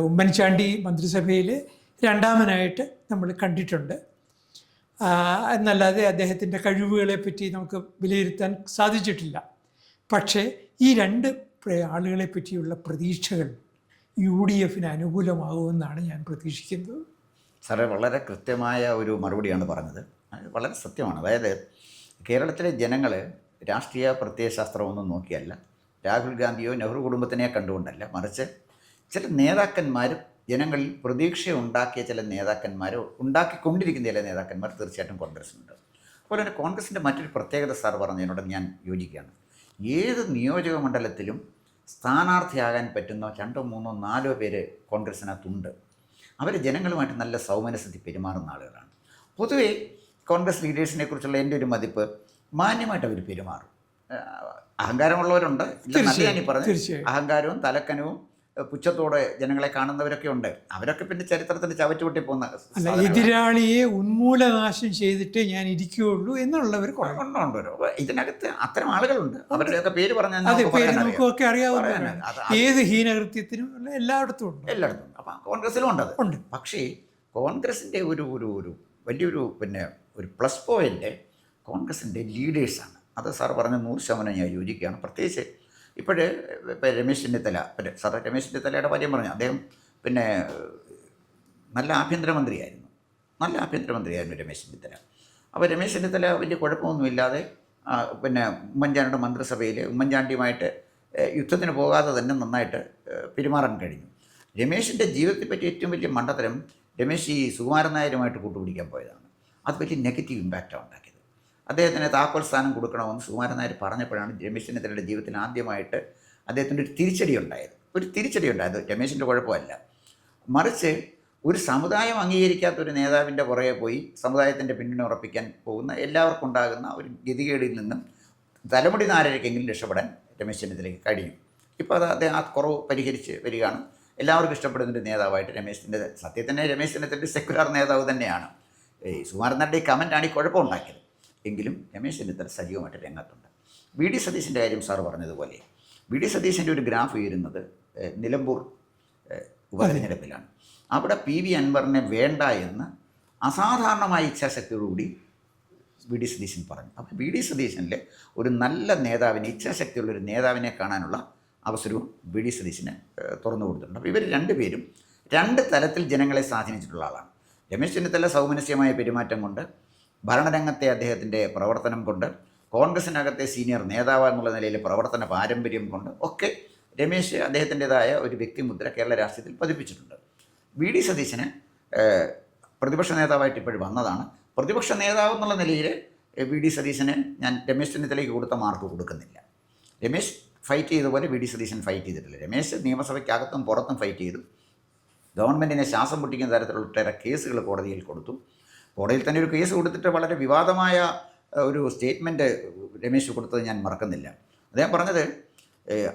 ഉമ്മൻചാണ്ടി മന്ത്രിസഭയിൽ 2ാമനായിട്ട് നമ്മൾ കണ്ടിട്ടുണ്ട്. എന്നല്ലാതെ അദ്ദേഹത്തിൻ്റെ കഴിവുകളെ പറ്റി നമുക്ക് വിലയിരുത്താൻ സാധിച്ചിട്ടില്ല. പക്ഷേ ഈ 2 ആളുകളെ പറ്റിയുള്ള പ്രതീക്ഷകൾ UDFിന് അനുകൂലമാകുമെന്നാണ് ഞാൻ പ്രതീക്ഷിക്കുന്നത്. സാറേ, വളരെ കൃത്യമായ ഒരു മറുപടിയാണ് പറഞ്ഞത്. വളരെ സത്യമാണ്. അതായത് കേരളത്തിലെ ജനങ്ങൾ രാഷ്ട്രീയ പ്രത്യയശാസ്ത്രമൊന്നും നോക്കിയല്ല, രാഹുൽ ഗാന്ധിയോ നെഹ്റു കുടുംബത്തിനെയോ കണ്ടുകൊണ്ടല്ല, മറിച്ച് ചില നേതാക്കന്മാർ, ജനങ്ങളിൽ പ്രതീക്ഷ ഉണ്ടാക്കിയ ചില നേതാക്കന്മാർ, ഉണ്ടാക്കിക്കൊണ്ടിരിക്കുന്ന ചില നേതാക്കന്മാർ തീർച്ചയായിട്ടും കോൺഗ്രസിനുണ്ട്. അതുപോലെ തന്നെ കോൺഗ്രസിൻ്റെ മറ്റൊരു പ്രത്യേകത സാർ പറഞ്ഞതിനോട് ഞാൻ യോജിക്കുകയാണ്. ഏത് നിയോജക മണ്ഡലത്തിലും സ്ഥാനാർത്ഥിയാകാൻ പറ്റുന്ന 2, 3, 4 പേര് കോൺഗ്രസിനകത്തുണ്ട്. അവർ ജനങ്ങളുമായിട്ട് നല്ല സൗമനസ്യത്തിൽ പെരുമാറുന്ന ആളുകളാണ്. പൊതുവേ കോൺഗ്രസ് ലീഡേഴ്സിനെ കുറിച്ചുള്ള എൻ്റെ ഒരു മതിപ്പ്, മാന്യമായിട്ട് അവർ പെരുമാറും. അഹങ്കാരമുള്ളവരുണ്ട്, നല്ല ഞാൻ പറഞ്ഞു, അഹങ്കാരവും തലക്കനവും പുച്ഛത്തോടെ ജനങ്ങളെ കാണുന്നവരൊക്കെ ഉണ്ട്. അവരൊക്കെ പിന്നെ ചരിത്രത്തിൽ ചവറ്റുപൊട്ടി പോകുന്ന, എതിരാളിയെ ഉന്മൂലനാശം ചെയ്തിട്ട് ഞാൻ ഇരിക്കുകയുള്ളൂ എന്നുള്ളവർ കൊണ്ടുവരും. ഇതിനകത്ത് അത്തരം ആളുകളുണ്ട്. അവരുടെയൊക്കെ പേര് പറഞ്ഞാൽ നമുക്കൊക്കെ അറിയാവുന്ന ഏത് ഹീനകൃത്യത്തിനും എല്ലായിടത്തും ഉണ്ട്. അപ്പം കോൺഗ്രസിലും ഉണ്ട്. പക്ഷേ കോൺഗ്രസിൻ്റെ ഒരു വലിയൊരു ഒരു പ്ലസ് പോയിൻ്റ് കോൺഗ്രസിൻ്റെ ലീഡേഴ്സാണ്. അത് സാർ പറഞ്ഞ 100% ഞാൻ യോജിക്കുകയാണ്. പ്രത്യേകിച്ച് ഇപ്പോൾ രമേശ് ചെന്നിത്തല, രമേശ് ചെന്നിത്തലയുടെ കാര്യം പറഞ്ഞു. അദ്ദേഹം നല്ല ആഭ്യന്തരമന്ത്രിയായിരുന്നു രമേശ് ചെന്നിത്തല. അപ്പോൾ രമേശ് ചെന്നിത്തല വലിയ കുഴപ്പമൊന്നുമില്ലാതെ ഉമ്മൻചാണ്ടിയുടെ മന്ത്രിസഭയിൽ ഉമ്മൻചാണ്ടിയുമായിട്ട് യുദ്ധത്തിന് പോകാതെ തന്നെ നന്നായിട്ട് പെരുമാറാൻ കഴിഞ്ഞു. രമേശിൻ്റെ ജീവിതത്തെ പറ്റി ഏറ്റവും വലിയ മണ്ടത്തരം, രമേശ് ഈ സുകുമാരൻ നായരുമായിട്ട് കൂട്ടുപിടിക്കാൻ പോയതാണ്. അത് വലിയ നെഗറ്റീവ് ഇമ്പാക്റ്റാണ് ഉണ്ടാക്കിയത്. അദ്ദേഹത്തിന് താക്കോൽ സ്ഥാനം കൊടുക്കണമെന്ന് സുകുമാരൻ നായർ പറഞ്ഞപ്പോഴാണ് രമേശ് ചെന്നിത്തലയുടെ ജീവിതത്തിൽ ആദ്യമായിട്ട് അദ്ദേഹത്തിൻ്റെ ഒരു തിരിച്ചടി ഉണ്ടായത്. രമേശിൻ്റെ കുഴപ്പമല്ല, മറിച്ച് ഒരു സമുദായം അംഗീകരിക്കാത്ത ഒരു നേതാവിൻ്റെ പുറകെ പോയി സമുദായത്തിൻ്റെ പിന്തുണ ഉറപ്പിക്കാൻ പോകുന്ന എല്ലാവർക്കും ഉണ്ടാകുന്ന ഒരു ഗതികേടിൽ നിന്നും തലമുടി നാരയ്ക്കെങ്കിലും രക്ഷപ്പെടാൻ രമേശ് ചെന്നിത്തലയ്ക്ക് കഴിയും. ഇപ്പോൾ അത് അദ്ദേഹം ആ കുറവ് പരിഹരിച്ച് വരികയാണ്. എല്ലാവർക്കും ഇഷ്ടപ്പെടുന്നൊരു നേതാവായിട്ട് സത്യത്തിൻ്റെ രമേശ് ചെന്നിത്തല സെക്യുലർ നേതാവ് തന്നെയാണ്. സുകുമാരനാരുടെ ഈ കമൻറ്റാണ് ഈ കുഴപ്പമുണ്ടാക്കിയത്. എങ്കിലും രമേശ് ചെന്നിത്തല സജീവമായിട്ട് രംഗത്തുണ്ട്. വി ഡി സതീശൻ്റെ കാര്യം സാർ പറഞ്ഞതുപോലെ വി ഡി സതീശൻ്റെ ഒരു ഗ്രാഫ് ഉയരുന്നത് നിലമ്പൂർ ഉപതെരഞ്ഞെടുപ്പിലാണ്. അവിടെ പി വി അൻവറിനെ വേണ്ട എന്ന് അസാധാരണമായ ഇച്ഛാശക്തിയോടുകൂടി വി ഡി സതീശൻ പറഞ്ഞു. അപ്പോൾ വി ഡി സതീശനിലെ ഒരു നല്ല നേതാവിനെ, ഇച്ഛാശക്തിയുള്ളൊരു നേതാവിനെ കാണാനുള്ള അവസരവും വി ഡി സതീശന് തുറന്നു കൊടുത്തിട്ടുണ്ട്. അപ്പോൾ ഇവർ രണ്ടുപേരും രണ്ട് തലത്തിൽ ജനങ്ങളെ സ്വാധീനിച്ചിട്ടുള്ള ആളാണ്. രമേശ് ചെന്നിത്തല സൗമനസ്യമായ പെരുമാറ്റം കൊണ്ട്, ഭരണരംഗത്തെ അദ്ദേഹത്തിൻ്റെ പ്രവർത്തനം കൊണ്ട്, കോൺഗ്രസിനകത്തെ സീനിയർ നേതാവ് എന്നുള്ള നിലയിൽ പ്രവർത്തന പാരമ്പര്യം കൊണ്ട് ഒക്കെ രമേശ് അദ്ദേഹത്തിൻ്റെതായ ഒരു വ്യക്തിമുദ്ര കേരള രാഷ്ട്രീയത്തിൽ പതിപ്പിച്ചിട്ടുണ്ട്. വി ഡി സതീശന് പ്രതിപക്ഷ നേതാവായിട്ട് ഇപ്പോഴും വന്നതാണ്. പ്രതിപക്ഷ നേതാവ് എന്നുള്ള നിലയിൽ വി ഡി സതീശന് ഞാൻ രമേശ് ചെന്നിത്തലയ്ക്ക് കൊടുത്ത മാർക്ക് കൊടുക്കുന്നില്ല. രമേശ് ഫൈറ്റ് ചെയ്തതുപോലെ വി ഡി സതീശൻ ഫൈറ്റ് ചെയ്തിട്ടില്ല. രമേശ് നിയമസഭയ്ക്കകത്തും പുറത്തും ഫൈറ്റ് ചെയ്തു. ഗവൺമെൻറ്റിനെ ശ്വാസം മുട്ടിക്കുന്ന തരത്തിലുള്ള ഒട്ടേറെ കേസുകൾ കോടതിയിൽ കൊടുത്തു. കോടതിയിൽ തന്നെ ഒരു കേസ് കൊടുത്തിട്ട് വളരെ വിവാദമായ ഒരു സ്റ്റേറ്റ്മെൻറ്റ് രമേശ് കൊടുത്തത് ഞാൻ മറക്കുന്നില്ല. അദ്ദേഹം പറഞ്ഞത്,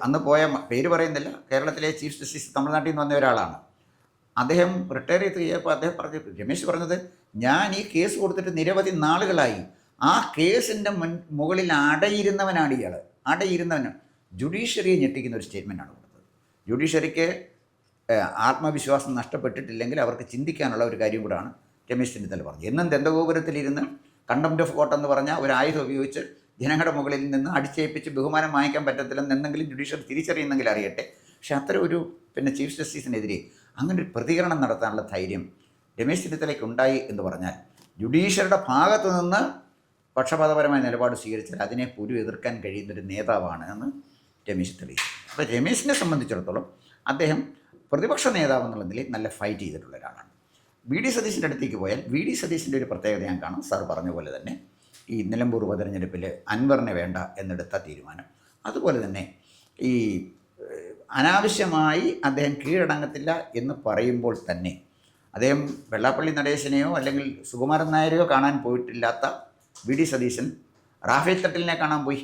അന്ന് പോയ പേര് പറയുന്നില്ല, കേരളത്തിലെ ചീഫ് ജസ്റ്റിസ് തമിഴ്നാട്ടിൽ നിന്ന് വന്ന ഒരാളാണ്. അദ്ദേഹം റിട്ടയർ ചെയ്ത് കഴിഞ്ഞപ്പോൾ അദ്ദേഹം രമേശ് പറഞ്ഞത്, ഞാൻ ഈ കേസ് കൊടുത്തിട്ട് നിരവധി നാളുകളായി, ആ കേസിൻ്റെ മുകളിൽ അടയിരുന്നവനാണ് ഇയാൾ, അടയിരുന്നവനാണ്. ജുഡീഷ്യറിയെ ഞെട്ടിക്കുന്ന ഒരു സ്റ്റേറ്റ്മെൻറ്റാണ് കൊടുത്തത്. ജുഡീഷ്യറിക്ക് ആത്മവിശ്വാസം നഷ്ടപ്പെട്ടിട്ടില്ലെങ്കിൽ അവർക്ക് ചിന്തിക്കാനുള്ള ഒരു കാര്യം കൂടാണ് രമേശ് ചെന്നിത്തല പറഞ്ഞത്. എന്നും ദന്തഗോപുരത്തിലിരുന്ന് കണ്ടംപ്റ്റ് ഓഫ് കോർട്ട് എന്ന് പറഞ്ഞാൽ ഒരു ആയുധം ഉപയോഗിച്ച് ജനങ്ങളുടെ മുകളിൽ നിന്ന് അടിച്ചേൽപ്പിച്ച് ബഹുമാനം വാങ്ങിക്കാൻ പറ്റത്തില്ലെന്ന് എന്തെങ്കിലും ജുഡീഷ്യറി തിരിച്ചറിയുന്നെങ്കിൽ അറിയട്ടെ. പക്ഷേ അത്ര ഒരു ചീഫ് ജസ്റ്റിസിനെതിരെ അങ്ങനെ ഒരു പ്രതികരണം നടത്താനുള്ള ധൈര്യം രമേശ് ചെന്നിത്തലയ്ക്ക് ഉണ്ടായി എന്ന് പറഞ്ഞാൽ ജുഡീഷ്യറിയുടെ ഭാഗത്തു നിന്ന് പക്ഷപാതപരമായ നിലപാട് സ്വീകരിച്ചാൽ അതിനെ പോലും എതിർക്കാൻ കഴിയുന്നൊരു നേതാവാണ് എന്ന് രമേശ് തെളിയിച്ചു. അപ്പോൾ രമേശിനെ സംബന്ധിച്ചിടത്തോളം അദ്ദേഹം പ്രതിപക്ഷ നേതാവ് എന്നുള്ള നിലയിൽ നല്ല ഫൈറ്റ് ചെയ്തിട്ടുള്ള ഒരാളാണ്. വി ഡി സതീശൻ്റെ അടുത്തേക്ക് പോയാൽ വി ഡി സതീശൻ്റെ ഒരു പ്രത്യേകത ഞാൻ കാണാം. സാർ പറഞ്ഞ പോലെ തന്നെ ഈ നിലമ്പൂർ ഉപതെരഞ്ഞെടുപ്പിൽ അൻവറിനെ വേണ്ട എന്നെടുത്ത തീരുമാനം, അതുപോലെ തന്നെ ഈ അനാവശ്യമായി അദ്ദേഹം കീഴടങ്ങത്തില്ല എന്ന് പറയുമ്പോൾ തന്നെ അദ്ദേഹം വെള്ളാപ്പള്ളി നടേശനെയോ അല്ലെങ്കിൽ സുകുമാരൻ നായരെയോ കാണാൻ പോയിട്ടില്ലാത്ത വി ഡി സതീശൻ റാഫേൽ തട്ടിലിനെ കാണാൻ പോയി.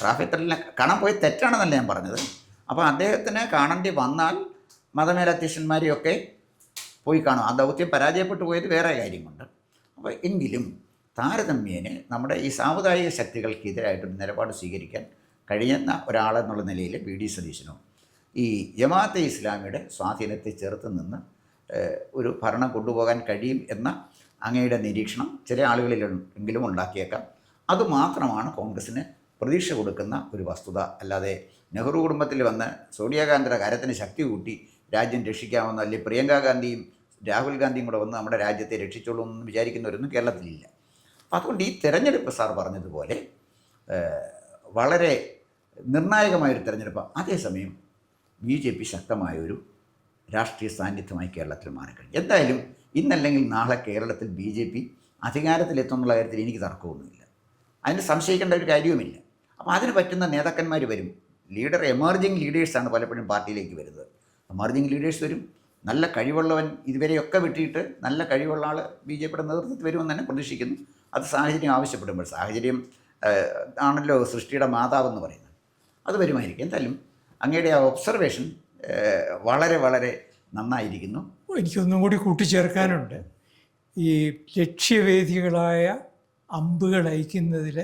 റാഫേൽ തട്ടിലിനെ കാണാൻ പോയി തെറ്റാണെന്നല്ല ഞാൻ പറഞ്ഞത്. അപ്പോൾ അദ്ദേഹത്തിന് കാണേണ്ടി വന്നാൽ മതമേലധ്യക്ഷന്മാരെയൊക്കെ പോയി കാണും. ആ ദൗത്യം പരാജയപ്പെട്ടു പോയത് വേറെ കാര്യമുണ്ട്. അപ്പോൾ എങ്കിലും താരതമ്യേന നമ്മുടെ ഈ സാമുദായിക ശക്തികൾക്കെതിരായിട്ടൊരു നിലപാട് സ്വീകരിക്കാൻ കഴിയുന്ന ഒരാളെന്നുള്ള നിലയിൽ വി ഡി സതീശനോ ഈ ജമാഅത്തെ ഇസ്ലാമിയുടെ സ്വാധീനത്തെ ചെറുത്ത് നിന്ന് ഒരു ഭരണം കൊണ്ടുപോകാൻ കഴിയും എന്ന അങ്ങയുടെ നിരീക്ഷണം ചില ആളുകളിലെങ്കിലും ഉണ്ടാക്കിയേക്കാം. അതുമാത്രമാണ് കോൺഗ്രസ്സിന് പ്രതീക്ഷ കൊടുക്കുന്ന ഒരു വസ്തുത. അല്ലാതെ നെഹ്റു കുടുംബത്തിൽ വന്ന് സോണിയാഗാന്ധിയുടെ കാര്യത്തിന് ശക്തി കൂട്ടി രാജ്യം രക്ഷിക്കാമെന്നോ അല്ലെങ്കിൽ പ്രിയങ്കാ ഗാന്ധിയും രാഹുൽ ഗാന്ധിയും കൂടെ വന്ന് നമ്മുടെ രാജ്യത്തെ രക്ഷിച്ചോളൂ എന്ന് വിചാരിക്കുന്നവരൊന്നും കേരളത്തിലില്ല. അപ്പോൾ അതുകൊണ്ട് ഈ തെരഞ്ഞെടുപ്പ് സാർ പറഞ്ഞതുപോലെ വളരെ നിർണായകമായൊരു തെരഞ്ഞെടുപ്പാണ്. അതേസമയം BJP ശക്തമായൊരു രാഷ്ട്രീയ സാന്നിധ്യമായി കേരളത്തിൽ മാറിക്കഴിഞ്ഞു. എന്തായാലും ഇന്നല്ലെങ്കിൽ നാളെ കേരളത്തിൽ BJP അധികാരത്തിലെത്തുന്നുള്ള കാര്യത്തിൽ എനിക്ക് തർക്കമൊന്നുമില്ല. അതിന് സംശയിക്കേണ്ട ഒരു കാര്യവുമില്ല. അപ്പോൾ അതിന് പറ്റുന്ന നേതാക്കന്മാർ വരും. എമർജിങ് ലീഡേഴ്സാണ് പലപ്പോഴും പാർട്ടിയിലേക്ക് വരുന്നത്. എമർജിങ് ലീഡേഴ്സ് വരും. നല്ല കഴിവുള്ളവൻ ഇതുവരെയൊക്കെ വിട്ടിട്ട് നല്ല കഴിവുള്ള ആൾ BJPയുടെ നേതൃത്വത്തിൽ വരുമെന്ന് തന്നെ പ്രതീക്ഷിക്കുന്നു. അത് സാഹചര്യം ആവശ്യപ്പെടുമ്പോൾ, സാഹചര്യം ആണല്ലോ സൃഷ്ടിയുടെ മാതാവെന്ന് പറയുന്നത്, അത് വരുമായിരിക്കും. എന്തായാലും അങ്ങയുടെ ആ ഒബ്സർവേഷൻ വളരെ വളരെ നന്നായിരിക്കുന്നു. എനിക്കൊന്നും കൂടി കൂട്ടിച്ചേർക്കാനുണ്ട്. ഈ ലക്ഷ്യവേദികളായ അമ്പുകൾ അയക്കുന്നതിൽ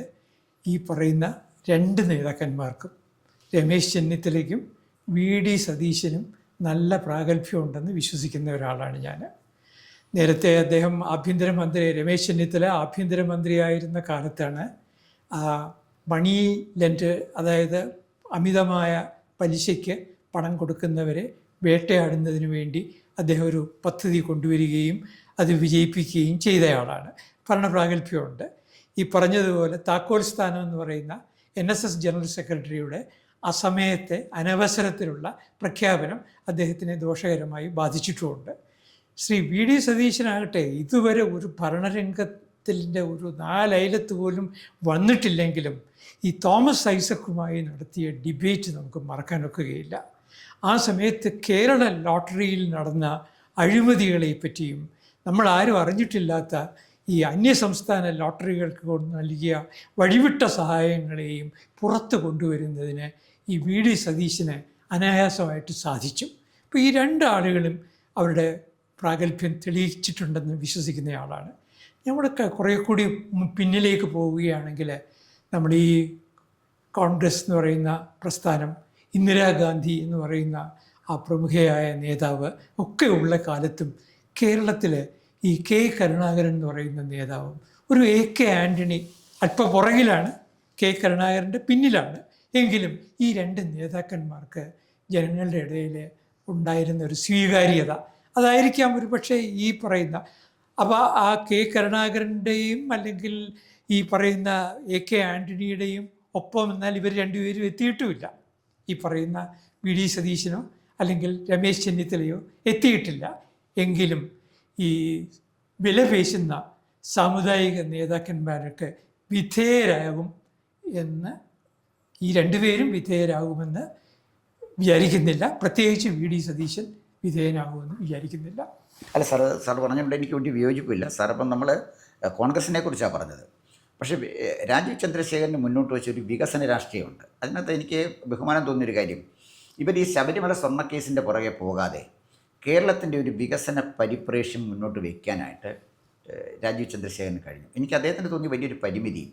ഈ പറയുന്ന രണ്ട് നേതാക്കന്മാർക്കും, രമേശ് ചെന്നിത്തലയ്ക്കും VD സതീശനും നല്ല പ്രാഗൽഭ്യമുണ്ടെന്ന് വിശ്വസിക്കുന്ന ഒരാളാണ് ഞാൻ. നേരത്തെ അദ്ദേഹം ആഭ്യന്തരമന്ത്രി, രമേശ് ചെന്നിത്തല ആഭ്യന്തരമന്ത്രിയായിരുന്ന കാലത്താണ് മണി ലെൻഡ്, അതായത് അമിതമായ പലിശയ്ക്ക് പണം കൊടുക്കുന്നവരെ വേട്ടയാടുന്നതിന് വേണ്ടി അദ്ദേഹം ഒരു പദ്ധതി കൊണ്ടുവരികയും അത് വിജയിപ്പിക്കുകയും ചെയ്തയാളാണ്. ഭരണപ്രാഗൽഭ്യമുണ്ട്. ഈ പറഞ്ഞതുപോലെ താക്കോൽ സ്ഥാനം എന്ന് പറയുന്ന NSS ജനറൽ സെക്രട്ടറിയുടെ അസമയത്തെ അനവസരത്തിലുള്ള പ്രഖ്യാപനം അദ്ദേഹത്തിനെ ദോഷകരമായി ബാധിച്ചിട്ടുമുണ്ട്. ശ്രീ VD സതീശനാകട്ടെ ഇതുവരെ ഒരു ഭരണരംഗത്തിൻ്റെ ഒരു 4 അയലത്ത് പോലും വന്നിട്ടില്ലെങ്കിലും ഈ തോമസ് ഐസക്കുമായി നടത്തിയ ഡിബേറ്റ് നമുക്ക് മറക്കാനൊക്കുകയില്ല. ആ സമയത്ത് കേരള ലോട്ടറിയിൽ നടന്ന അഴിമതികളെ പറ്റിയും നമ്മൾ ആരും അറിഞ്ഞിട്ടില്ലാത്ത ഈ അന്യസംസ്ഥാന ലോട്ടറികൾക്ക് കൊണ്ട് നൽകിയ വഴിവിട്ട സഹായങ്ങളെയും പുറത്ത് കൊണ്ടുവരുന്നതിന് ഈ വി ഡി സതീശന് അനായാസമായിട്ട് സാധിച്ചു. അപ്പോൾ ഈ രണ്ടാളുകളും അവരുടെ പ്രാഗൽഭ്യം തെളിയിച്ചിട്ടുണ്ടെന്ന് വിശ്വസിക്കുന്നയാളാണ്. നമ്മളൊക്കെ കുറേ കൂടി പിന്നിലേക്ക് പോവുകയാണെങ്കിൽ നമ്മൾ ഈ കോൺഗ്രസ് എന്ന് പറയുന്ന പ്രസ്ഥാനം, ഇന്ദിരാഗാന്ധി എന്ന് പറയുന്ന ആ പ്രമുഖയായ നേതാവ് ഒക്കെ ഉള്ള കാലത്തും കേരളത്തിൽ ഈ കെ കരുണാകരൻ എന്ന് പറയുന്ന നേതാവും ഒരു എ കെ ആൻ്റണി അല്പം പുറകിലാണ്, കെ കരുണാകരൻ്റെ പിന്നിലാണ്. എങ്കിലും ഈ രണ്ട് നേതാക്കന്മാർക്ക് ജനങ്ങളുടെ ഇടയിൽ ഉണ്ടായിരുന്ന ഒരു സ്വീകാര്യത അതായിരിക്കാം ഒരു പക്ഷേ ഈ പറയുന്ന. അപ്പോൾ ആ കെ കരുണാകരൻ്റെയും അല്ലെങ്കിൽ ഈ പറയുന്ന എ കെ ആൻ്റണിയുടെയും ഒപ്പം എന്നാൽ ഇവർ രണ്ടുപേരും എത്തിയിട്ടുമില്ല. ഈ പറയുന്ന വി ഡി സതീശനോ അല്ലെങ്കിൽ രമേശ് ചെന്നിത്തലയോ എത്തിയിട്ടില്ല. എങ്കിലും ഈ വിലപേശുന്ന സാമുദായിക നേതാക്കന്മാരൊക്കെ വിധേയരാകും എന്ന്, ഈ രണ്ടുപേരും വിധേയരാകുമെന്ന് വിചാരിക്കുന്നില്ല. പ്രത്യേകിച്ച് വി ഡി സതീശൻ വിധേയനാകുമെന്ന് വിചാരിക്കുന്നില്ല. അല്ല സാർ പറഞ്ഞുകൊണ്ട് എനിക്ക് വേണ്ടി വിയോജിപ്പില്ല സാർ. അപ്പം നമ്മൾ കോൺഗ്രസിനെ കുറിച്ചാണ് പറഞ്ഞത്. പക്ഷേ രാജീവ് ചന്ദ്രശേഖരന് മുന്നോട്ട് വെച്ച ഒരു വികസന രാഷ്ട്രീയമുണ്ട്. അതിനകത്ത് എനിക്ക് ബഹുമാനം തോന്നിയൊരു കാര്യം, ഇവർ ഈ ശബരിമല സ്വർണ്ണക്കേസിൻ്റെ പുറകെ പോകാതെ കേരളത്തിൻ്റെ ഒരു വികസന പരിപ്രേക്ഷ്യം മുന്നോട്ട് വയ്ക്കാനായിട്ട് രാജീവ് ചന്ദ്രശേഖരന് കഴിഞ്ഞു. എനിക്ക് അദ്ദേഹത്തിന് തോന്നിയ വലിയൊരു പരിമിതി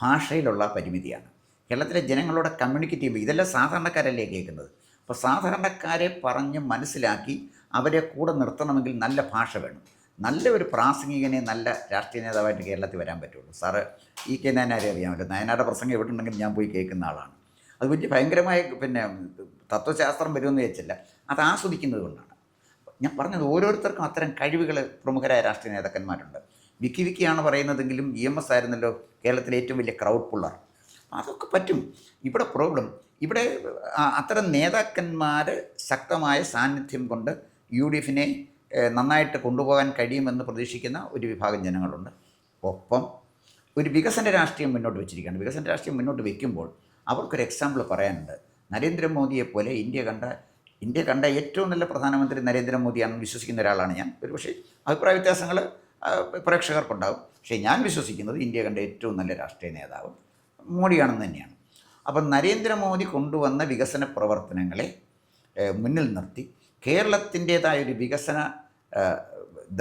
ഭാഷയിലുള്ള പരിമിതിയാണ്. കേരളത്തിലെ ജനങ്ങളോട് കമ്മ്യൂണിക്കേറ്റ് ചെയ്യുമ്പോൾ ഇതെല്ലാം സാധാരണക്കാരല്ലേ കേൾക്കുന്നത്. അപ്പോൾ സാധാരണക്കാരെ പറഞ്ഞ് മനസ്സിലാക്കി അവരെ കൂടെ നിർത്തണമെങ്കിൽ നല്ല ഭാഷ വേണം. നല്ല ഒരു പ്രാസംഗികനെ നല്ല രാഷ്ട്രീയ നേതാവായിട്ട് കേരളത്തിൽ വരാൻ പറ്റുള്ളൂ. സാറ് ഈ കെ നയനാരെ അറിയാമല്ലോ. നയനാരുടെ പ്രസംഗം എവിടെ ഉണ്ടെങ്കിലും ഞാൻ പോയി കേൾക്കുന്ന ആളാണ്. അത് വലിയ ഭയങ്കരമായ തത്വശാസ്ത്രം വരുമെന്ന് വെച്ചില്ല, അത് ആസ്വദിക്കുന്നത് കൊണ്ടാണ് ഞാൻ പറഞ്ഞത്. ഓരോരുത്തർക്കും അത്തരം കഴിവുകൾ പ്രമുഖരായ രാഷ്ട്രീയ നേതാക്കന്മാരുണ്ട്. വിക്കിയാണ് പറയുന്നതെങ്കിലും EMS ആയിരുന്നല്ലോ കേരളത്തിലെ ഏറ്റവും വലിയ ക്രൗഡ് പുള്ളർ. അതൊക്കെ പറ്റും. ഇവിടെ പ്രോബ്ലം, ഇവിടെ അത്തരം നേതാക്കന്മാർ ശക്തമായ സാന്നിധ്യം കൊണ്ട് UDF നന്നായിട്ട് കൊണ്ടുപോകാൻ കഴിയുമെന്ന് പ്രതീക്ഷിക്കുന്ന ഒരു വിഭാഗം ജനങ്ങളുണ്ട്. ഒപ്പം ഒരു വികസന രാഷ്ട്രീയം മുന്നോട്ട് വെച്ചിരിക്കുകയാണ്. വികസന രാഷ്ട്രീയം മുന്നോട്ട് വയ്ക്കുമ്പോൾ അവർക്കൊരു എക്സാമ്പിൾ പറയാനുണ്ട്. നരേന്ദ്രമോദിയെപ്പോലെ ഇന്ത്യ കണ്ട ഏറ്റവും നല്ല പ്രധാനമന്ത്രി നരേന്ദ്രമോദിയാണെന്ന് വിശ്വസിക്കുന്ന ഒരാളാണ് ഞാൻ. ഒരുപക്ഷെ അഭിപ്രായ വ്യത്യാസങ്ങൾ പ്രേക്ഷകർക്കുണ്ടാകും. പക്ഷേ ഞാൻ വിശ്വസിക്കുന്നത് ഇന്ത്യ കണ്ട ഏറ്റവും നല്ല രാഷ്ട്രീയ നേതാവ് മോഡിയാണെന്ന് തന്നെയാണ്. അപ്പം നരേന്ദ്രമോദി കൊണ്ടുവന്ന വികസന പ്രവർത്തനങ്ങളെ മുന്നിൽ നിർത്തി കേരളത്തിൻ്റേതായൊരു വികസന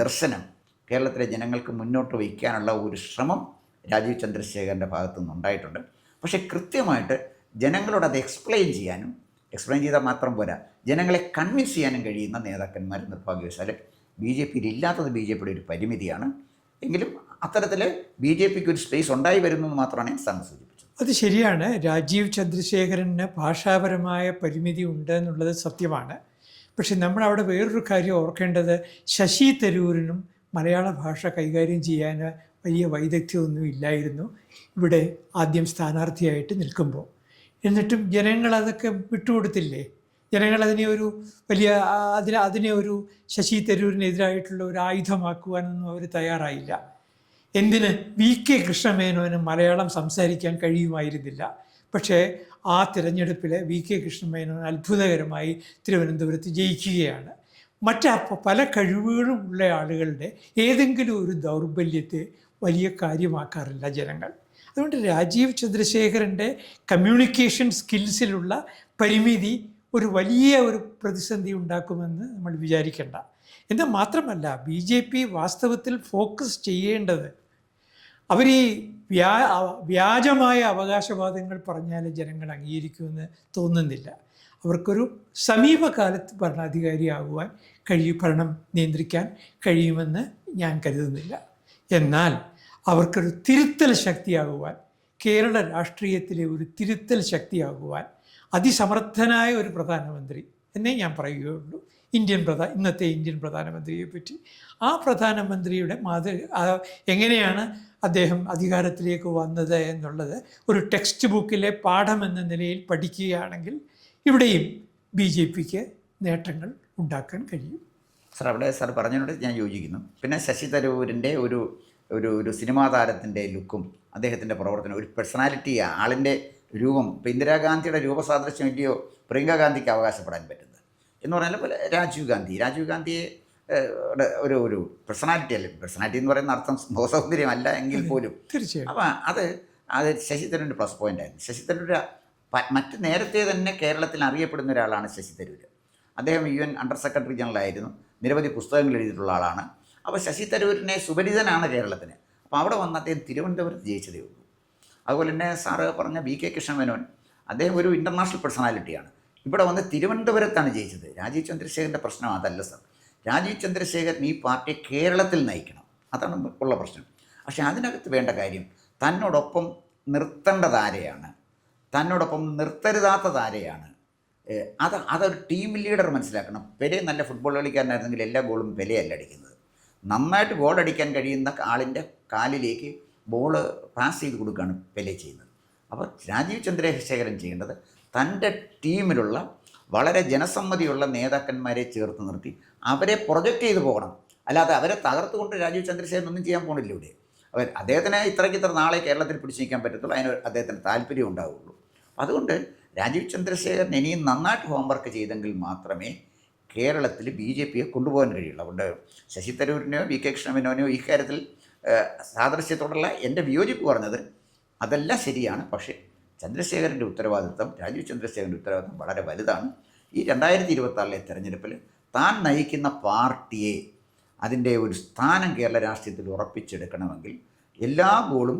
ദർശനം കേരളത്തിലെ ജനങ്ങൾക്ക് മുന്നോട്ട് വയ്ക്കാനുള്ള ഒരു ശ്രമം രാജീവ് ചന്ദ്രശേഖരൻ്റെ ഭാഗത്തു നിന്നുണ്ടായിട്ടുണ്ട്. പക്ഷേ കൃത്യമായിട്ട് ജനങ്ങളോട് അത് എക്സ്പ്ലെയിൻ ചെയ്താൽ മാത്രം പോരാ, ജനങ്ങളെ കൺവിൻസ് ചെയ്യാനും കഴിയുന്ന നേതാക്കന്മാർ നിർഭാഗ്യവശാൽ BJPയിൽ ഇല്ലാത്തത് BJPയുടെ ഒരു പരിമിതിയാണ്. എങ്കിലും അത്തരത്തിൽ BJPക്ക് ഒരു സ്പേസ് ഉണ്ടായി വരുന്നു എന്ന് മാത്രമാണ് ഞാൻ സൂചിപ്പിച്ചത്. അത് ശരിയാണ്. രാജീവ് ചന്ദ്രശേഖരന് ഭാഷാപരമായ പരിമിതി ഉണ്ട് എന്നുള്ളത് സത്യമാണ്. പക്ഷെ നമ്മളവിടെ വേറൊരു കാര്യം ഓർക്കേണ്ടത്, ശശി തരൂരിനും മലയാള ഭാഷ കൈകാര്യം ചെയ്യാൻ വലിയ വൈദഗ്ധ്യമൊന്നും ഇല്ലായിരുന്നു ഇവിടെ ആദ്യം സ്ഥാനാർത്ഥിയായിട്ട് നിൽക്കുമ്പോൾ. എന്നിട്ടും ജനങ്ങൾ അതൊക്കെ വിട്ടുകൊടുത്തില്ലേ? ജനങ്ങൾ അതിനെ ഒരു വലിയ അതിനെ ഒരു ശശി തരൂരിനെതിരായിട്ടുള്ള ഒരു ആയുധമാക്കുവാനൊന്നും അവർ തയ്യാറായില്ല. എന്തിന്? VK കൃഷ്ണമേനോന് മലയാളം സംസാരിക്കാൻ കഴിയുമായിരുന്നില്ല. പക്ഷേ ആ തിരഞ്ഞെടുപ്പിൽ VK കൃഷ്ണമേനോൻ അത്ഭുതകരമായി തിരുവനന്തപുരത്ത് ജയിക്കുകയാണ്. പല കഴിവുകളും ഉള്ള ആളുകളുടെ ഏതെങ്കിലും ഒരു ദൗർബല്യത്തെ വലിയ കാര്യമാക്കാറില്ല ജനങ്ങൾ. അതുകൊണ്ട് രാജീവ് ചന്ദ്രശേഖരൻ്റെ കമ്മ്യൂണിക്കേഷൻ സ്കിൽസിലുള്ള പരിമിതി ഒരു വലിയ ഒരു പ്രതിസന്ധി ഉണ്ടാക്കുമെന്ന് നമ്മൾ വിചാരിക്കേണ്ട. എന്നാൽ മാത്രമല്ല, BJP വാസ്തവത്തിൽ ഫോക്കസ് ചെയ്യേണ്ടത്, അവർ ഈ വ്യാജമായ അവകാശവാദങ്ങൾ പറഞ്ഞാൽ ജനങ്ങൾ അംഗീകരിക്കുമെന്ന് തോന്നുന്നില്ല. അവർക്കൊരു സമീപകാലത്ത് ഭരണാധികാരിയാകുവാൻ ഭരണം നിയന്ത്രിക്കാൻ കഴിയുമെന്ന് ഞാൻ കരുതുന്നില്ല. എന്നാൽ അവർക്കൊരു തിരുത്തൽ ശക്തിയാകുവാൻ, കേരള രാഷ്ട്രീയത്തിലെ ഒരു തിരുത്തൽ ശക്തിയാകുവാൻ അതിസമർത്ഥനായ ഒരു പ്രധാനമന്ത്രി എന്നേ ഞാൻ പറയുകയുള്ളൂ. ഇന്നത്തെ ഇന്ത്യൻ പ്രധാനമന്ത്രിയെ പറ്റി. ആ പ്രധാനമന്ത്രിയുടെ എങ്ങനെയാണ് അദ്ദേഹം അധികാരത്തിലേക്ക് വന്നത് എന്നുള്ളത് ഒരു ടെക്സ്റ്റ് ബുക്കിലെ പാഠമെന്ന നിലയിൽ പഠിക്കുകയാണെങ്കിൽ ഇവിടെയും BJPക്ക് നേട്ടങ്ങൾ ഉണ്ടാക്കാൻ കഴിയും. അവിടെ പറഞ്ഞതിനോട് ഞാൻ യോജിക്കുന്നു. പിന്നെ ശശി തരൂരിൻ്റെ ഒരു സിനിമാ താരത്തിൻ്റെ ലുക്കും അദ്ദേഹത്തിൻ്റെ പ്രവർത്തനം, ഒരു പേഴ്സണാലിറ്റി, ആളിൻ്റെ രൂപം, ഇപ്പോൾ ഇന്ദിരാഗാന്ധിയുടെ രൂപസാദൃശ്യം ഇല്ലയോ പ്രിയങ്ക ഗാന്ധിക്ക് അവകാശപ്പെടാൻ പറ്റുന്നത്. എന്ന് പറഞ്ഞാൽ പോലെ രാജീവ് ഗാന്ധിയെ ഒരു പേഴ്സണാലിറ്റി അല്ല, പേഴ്സണാലിറ്റി എന്ന് പറയുന്ന അർത്ഥം മുഖസൗന്ദര്യമല്ല എങ്കിൽ പോലും തീർച്ചയായും. അപ്പം അത് ശശി തരൂരിൻ്റെ പ്ലസ് പോയിൻ്റ് ആയിരുന്നു. ശശി തരൂർ മറ്റ് നേരത്തെ തന്നെ കേരളത്തിൽ അറിയപ്പെടുന്ന ഒരാളാണ് ശശി തരൂർ. അദ്ദേഹം UN അണ്ടർ സെക്രട്ടറി ജനറൽ ആയിരുന്നു, നിരവധി പുസ്തകങ്ങൾ എഴുതിയിട്ടുള്ള ആളാണ്. അപ്പോൾ ശശി തരൂരിനെ സുപരിചിതനാണ് കേരളത്തിന്. അപ്പോൾ അവിടെ വന്ന് അദ്ദേഹം തിരുവനന്തപുരത്ത് ജയിച്ചതേ ഉള്ളൂ. അതുപോലെ തന്നെ സാറ് പറഞ്ഞ VK കൃഷ്ണമേനോൻ, അദ്ദേഹം ഒരു ഇൻ്റർനാഷണൽ പേഴ്സണാലിറ്റിയാണ്. ഇവിടെ വന്ന് തിരുവനന്തപുരത്താണ് ജയിച്ചത്. രാജീവ് ചന്ദ്രശേഖരൻ്റെ പ്രശ്നം അതല്ല സർ. രാജീവ് ചന്ദ്രശേഖരൻ ഈ പാർട്ടിയെ കേരളത്തിൽ നയിക്കണം, അതാണ് ഉള്ള പ്രശ്നം. പക്ഷേ അതിനകത്ത് വേണ്ട കാര്യം തന്നോടൊപ്പം നിർത്തേണ്ടതാരെയാണ്, തന്നോടൊപ്പം നിർത്തരുതാത്തതാരെയാണ്. അതൊരു ടീം ലീഡർ മനസ്സിലാക്കണം. പെലെ നല്ല ഫുട്ബോൾ കളിക്കാരനായിരുന്നെങ്കിൽ എല്ലാ ഗോളും പെലെയല്ല അടിക്കുന്നത്. നന്നായിട്ട് ഗോൾ അടിക്കാൻ കഴിയുന്ന ആളിൻ്റെ കാലിലേക്ക് ബോൾ പാസ് ചെയ്ത് കൊടുക്കുകയാണ് പെലെ ചെയ്യുന്നത്. അപ്പോൾ രാജീവ് ചന്ദ്രശേഖരൻ ചെയ്യേണ്ടത് തൻ്റെ ടീമിലുള്ള വളരെ ജനസമ്മതിയുള്ള നേതാക്കന്മാരെ ചേർത്ത് നിർത്തി അവരെ പ്രൊജക്റ്റ് ചെയ്ത് പോകണം. അല്ലാതെ അവരെ തകർത്തുകൊണ്ട് രാജീവ് ചന്ദ്രശേഖരൻ ഒന്നും ചെയ്യാൻ പോകണില്ല ഇവിടെ. അദ്ദേഹത്തിന് ഇത്ര നാളെ കേരളത്തിൽ പിടിച്ചു നിൽക്കാൻ പറ്റത്തുള്ളൂ, അതിന് അദ്ദേഹത്തിന് താല്പര്യം ഉണ്ടാവുള്ളൂ. അതുകൊണ്ട് രാജീവ് ചന്ദ്രശേഖരൻ ഇനിയും നന്നായിട്ട് ഹോംവർക്ക് ചെയ്തെങ്കിൽ മാത്രമേ കേരളത്തിൽ BJPയെ കൊണ്ടുപോകാൻ കഴിയുള്ളൂ. അതുകൊണ്ട് ശശി തരൂരിനെയോ VK കൃഷ്ണമേനോനെയോ ഈ കാര്യത്തിൽ സാദൃശ്യത്തോടുള്ള എൻ്റെ വിയോജിപ്പ് പറഞ്ഞത് അതെല്ലാം ശരിയാണ്. പക്ഷേ ചന്ദ്രശേഖരൻ്റെ ഉത്തരവാദിത്വം, രാജീവ് ചന്ദ്രശേഖരൻ്റെ ഉത്തരവാദിത്വം വളരെ വലുതാണ്. ഈ 2026 തെരഞ്ഞെടുപ്പിൽ താൻ നയിക്കുന്ന പാർട്ടിയെ അതിൻ്റെ ഒരു സ്ഥാനം കേരള രാഷ്ട്രീയത്തിൽ ഉറപ്പിച്ചെടുക്കണമെങ്കിൽ എല്ലാ ഗോളും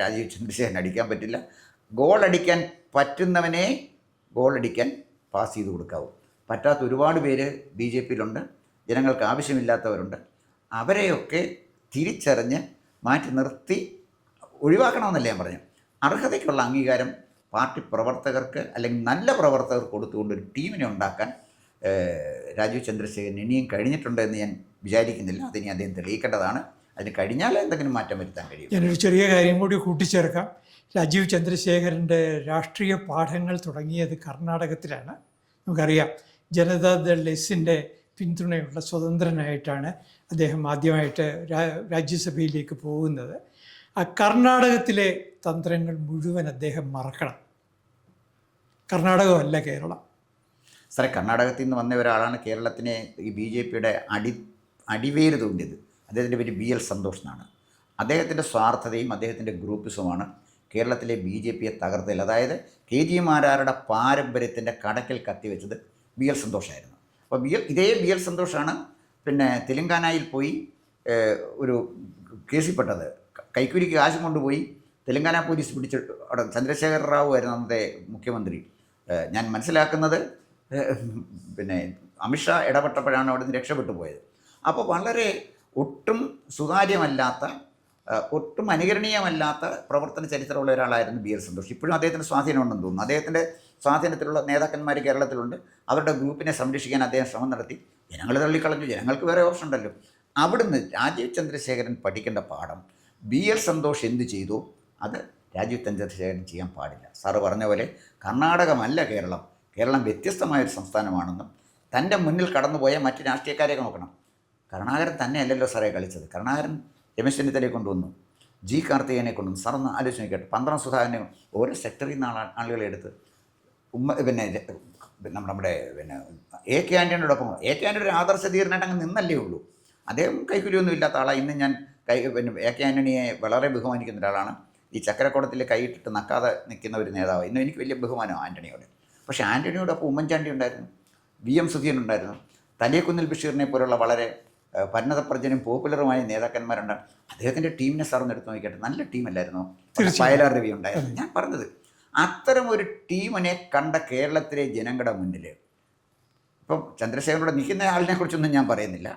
രാജീവ് ചന്ദ്രശേഖരൻ അടിക്കാൻ പറ്റില്ല. ഗോൾ അടിക്കാൻ പറ്റുന്നവനെ ഗോളടിക്കാൻ പാസ് ചെയ്ത് കൊടുക്കാവൂ. പറ്റാത്ത ഒരുപാട് പേര് BJPയിലുണ്ട്, ജനങ്ങൾക്ക് ആവശ്യമില്ലാത്തവരുണ്ട്. അവരെയൊക്കെ തിരിച്ചറിഞ്ഞ് മാറ്റി നിർത്തി ഒഴിവാക്കണമെന്നല്ല ഞാൻ പറഞ്ഞു. അർഹതയ്ക്കുള്ള അംഗീകാരം പാർട്ടി പ്രവർത്തകർക്ക് അല്ലെങ്കിൽ നല്ല പ്രവർത്തകർക്ക് കൊടുത്തുകൊണ്ട് ഒരു ടീമിനെ ഉണ്ടാക്കാൻ രാജീവ് ചന്ദ്രശേഖരൻ ഇനിയും കഴിഞ്ഞിട്ടുണ്ട് എന്ന് ഞാൻ വിചാരിക്കുന്നില്ല. അതിനി അദ്ദേഹം തെളിയിക്കേണ്ടതാണ്. അതിന് കഴിഞ്ഞാൽ എന്തെങ്കിലും മാറ്റം വരുത്താൻ കഴിയും. ഞാനൊരു ചെറിയ കാര്യം കൂടി കൂട്ടിച്ചേർക്കാം. രാജീവ് ചന്ദ്രശേഖരൻ്റെ രാഷ്ട്രീയ പാഠങ്ങൾ തുടങ്ങിയത് കർണാടകത്തിലാണ്. നമുക്കറിയാം, ജനതാദൾ എസിൻ്റെ പിന്തുണയുള്ള സ്വതന്ത്രനായിട്ടാണ് അദ്ദേഹം ആദ്യമായിട്ട് രാജ്യസഭയിലേക്ക് പോകുന്നത്. ആ കർണാടകത്തിലെ തന്ത്രങ്ങൾ മുഴുവൻ അദ്ദേഹം മറക്കണം. കർണാടകമല്ല കേരളം. സാറേ, കർണാടകത്തിൽ നിന്ന് വന്ന ഒരാളാണ് കേരളത്തിനെ ഈ BJPയുടെ അടിവേര് തോന്നിയത്. അദ്ദേഹത്തിൻ്റെ പേര് BL സന്തോഷ് എന്നാണ്. അദ്ദേഹത്തിൻ്റെ സ്വാർത്ഥതയും അദ്ദേഹത്തിൻ്റെ ഗ്രൂപ്പിസവുമാണ് കേരളത്തിലെ BJPയെ തകർത്തതിൽ. അതായത് KG മാരാരുടെ പാരമ്പര്യത്തിൻ്റെ കടക്കൽ കത്തിവെച്ചത് BL സന്തോഷായിരുന്നു. അപ്പോൾ ഇതേ BL സന്തോഷാണ് പിന്നെ തെലങ്കാനയിൽ പോയി ഒരു കേസിൽപ്പെട്ടത്. കൈക്കൂലിക്ക് കാശും കൊണ്ടുപോയി തെലങ്കാന പോലീസ് പിടിച്ചിട്ട് അവിടെ ചന്ദ്രശേഖർ റാവു ആയിരുന്നു അന്നത്തെ മുഖ്യമന്ത്രി. ഞാൻ മനസ്സിലാക്കുന്നത് പിന്നെ അമിത്ഷാ ഇടപെട്ടപ്പോഴാണ് അവിടെ നിന്ന് രക്ഷപ്പെട്ടു പോയത്. അപ്പോൾ വളരെ ഒട്ടും സുതാര്യമല്ലാത്ത, ഒട്ടും അനുകരണീയമല്ലാത്ത പ്രവർത്തന ചരിത്രമുള്ള ഒരാളായിരുന്നു BL സന്തോഷ്. ഇപ്പോഴും അദ്ദേഹത്തിൻ്റെ സ്വാധീനമുണ്ടെന്ന് തോന്നുന്നു. അദ്ദേഹത്തിൻ്റെ സ്വാധീനത്തിലുള്ള നേതാക്കന്മാർ കേരളത്തിലുണ്ട്. അവരുടെ ഗ്രൂപ്പിനെ സംരക്ഷിക്കാൻ അദ്ദേഹം ശ്രമം നടത്തി. ജനങ്ങൾ തള്ളിക്കളഞ്ഞു. ജനങ്ങൾക്ക് വേറെ ഓപ്ഷൻ ഉണ്ടല്ലോ. അവിടുന്ന് രാജീവ് ചന്ദ്രശേഖരൻ പഠിക്കേണ്ട പാഠം, BL സന്തോഷ് എന്ത് ചെയ്തു അത് രാജീവ് ചന്ദ്രശേഖരൻ ചെയ്യാൻ പാടില്ല. സാറ് പറഞ്ഞ പോലെ കർണാടകമല്ല കേരളം. കേരളം വ്യത്യസ്തമായൊരു സംസ്ഥാനമാണെന്നും തൻ്റെ മുന്നിൽ കടന്നുപോയ മറ്റ് രാഷ്ട്രീയക്കാരെയൊക്കെ നോക്കണം. കരുണാകരൻ തന്നെയല്ലല്ലോ സാറേ കളിച്ചത്. കരുണാകരൻ രമേശ് ചെന്നിത്തലയെ കൊണ്ടുവന്നു, G കാർത്തികേയനെ കൊണ്ടുവന്നു. സാറൊന്ന് ആലോചിച്ച് നോക്കട്ടെ. 12 സുധാകരനെ ഓരോ സെക്ടറിൽ നിന്ന് ആളുകളെ എടുത്ത് നമ്മുടെ AK ആൻ്റണിയോടൊപ്പം AK ആൻ്റണി ഒരു ആദർശ ധീരനായിട്ട് അങ്ങ് നിന്നല്ലേ ഉള്ളൂ. അദ്ദേഹം കൈക്കൂലിയൊന്നും ഇല്ലാത്ത ആളാണ്. ഇന്ന് ഞാൻ AK ആൻ്റണിയെ വളരെ ബഹുമാനിക്കുന്ന ഒരാളാണ്. ഈ ചക്കരക്കോടത്തിൽ കൈയിട്ടിട്ട് നക്കാതെ നിൽക്കുന്ന ഒരു നേതാവ്. ഇന്നും എനിക്ക് വലിയ ബഹുമാനമാണ് ആൻ്റണിയോട്. പക്ഷേ ആൻ്റണിയോടൊപ്പം ഉമ്മൻചാണ്ടി ഉണ്ടായിരുന്നു, VM സുധീരൻ ഉണ്ടായിരുന്നു, തലേക്കുന്നിൽ ബഷീറിനെ പോലുള്ള വളരെ പരിണതപ്രജനും പോപ്പുലറുമായ നേതാക്കന്മാരുണ്ട്. അദ്ദേഹത്തിൻ്റെ ടീമിനെ സാറൊന്ന് എടുത്ത് നോക്കിയിട്ട് നല്ല ടീമല്ലായിരുന്നു. വയലാർ രവി ഉണ്ടായിരുന്നു. ഞാൻ പറഞ്ഞത് അത്തരം ഒരു ടീമിനെ കണ്ട കേരളത്തിലെ ജനങ്ങളുടെ മുന്നിൽ ഇപ്പം ചന്ദ്രശേഖരനോട് നിൽക്കുന്ന ആളിനെ കുറിച്ചൊന്നും ഞാൻ പറയുന്നില്ല.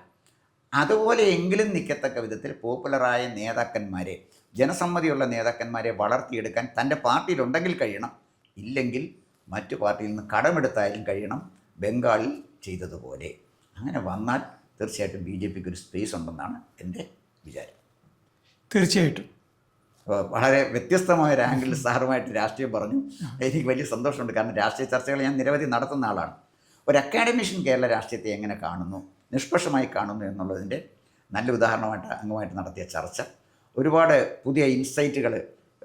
അതുപോലെ എങ്കിലും നിൽക്കത്തക്ക വിധത്തിൽ പോപ്പുലറായ നേതാക്കന്മാരെ, ജനസമ്മതിയുള്ള നേതാക്കന്മാരെ വളർത്തിയെടുക്കാൻ തൻ്റെ പാർട്ടിയിലുണ്ടെങ്കിൽ കഴിയണം. ഇല്ലെങ്കിൽ മറ്റു പാർട്ടിയിൽ നിന്ന് കടമെടുത്തായാലും കഴിയണം, ബംഗാളിൽ ചെയ്തതുപോലെ. അങ്ങനെ വന്നാൽ തീർച്ചയായിട്ടും BJPക്ക് ഒരു സ്പേസ് ഉണ്ടെന്നാണ് എൻ്റെ വിചാരം. തീർച്ചയായിട്ടും. വളരെ വ്യത്യസ്തമായ ഒരു ആംഗിളിൽ സാറുമായിട്ട് രാഷ്ട്രീയം പറഞ്ഞു. എനിക്ക് വലിയ സന്തോഷമുണ്ട്. കാരണം രാഷ്ട്രീയ ചർച്ചകൾ ഞാൻ നിരവധി നടത്തുന്ന ആളാണ്. ഒരു അക്കാഡമിഷ്യൻ കേരള രാഷ്ട്രീയത്തെ എങ്ങനെ കാണുന്നു, നിഷ്പക്ഷമായി കാണുന്നു എന്നുള്ളതിൻ്റെ നല്ല ഉദാഹരണമായിട്ട് അങ്ങുമായിട്ട് നടത്തിയ ചർച്ച ഒരുപാട് പുതിയ ഇൻസൈറ്റുകൾ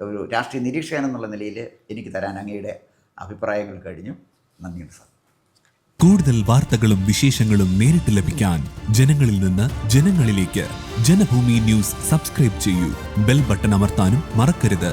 ഒരു രാഷ്ട്രീയ നിരീക്ഷകൻ എന്നുള്ള നിലയിൽ എനിക്ക് തരാൻ അങ്ങയുടെ അഭിപ്രായങ്ങൾ കഴിഞ്ഞു. നന്ദിയുണ്ട് സാർ. കൂടുതൽ വാർത്തകളും വിശേഷങ്ങളും നേരിട്ട് ലഭിക്കാൻ ജനങ്ങളിൽ നിന്ന് ജനങ്ങളിലേക്ക് ജനഭൂമി ന്യൂസ് സബ്സ്ക്രൈബ് ചെയ്യൂ. ബെൽ ബട്ടൺ അമർത്താനും മറക്കരുത്.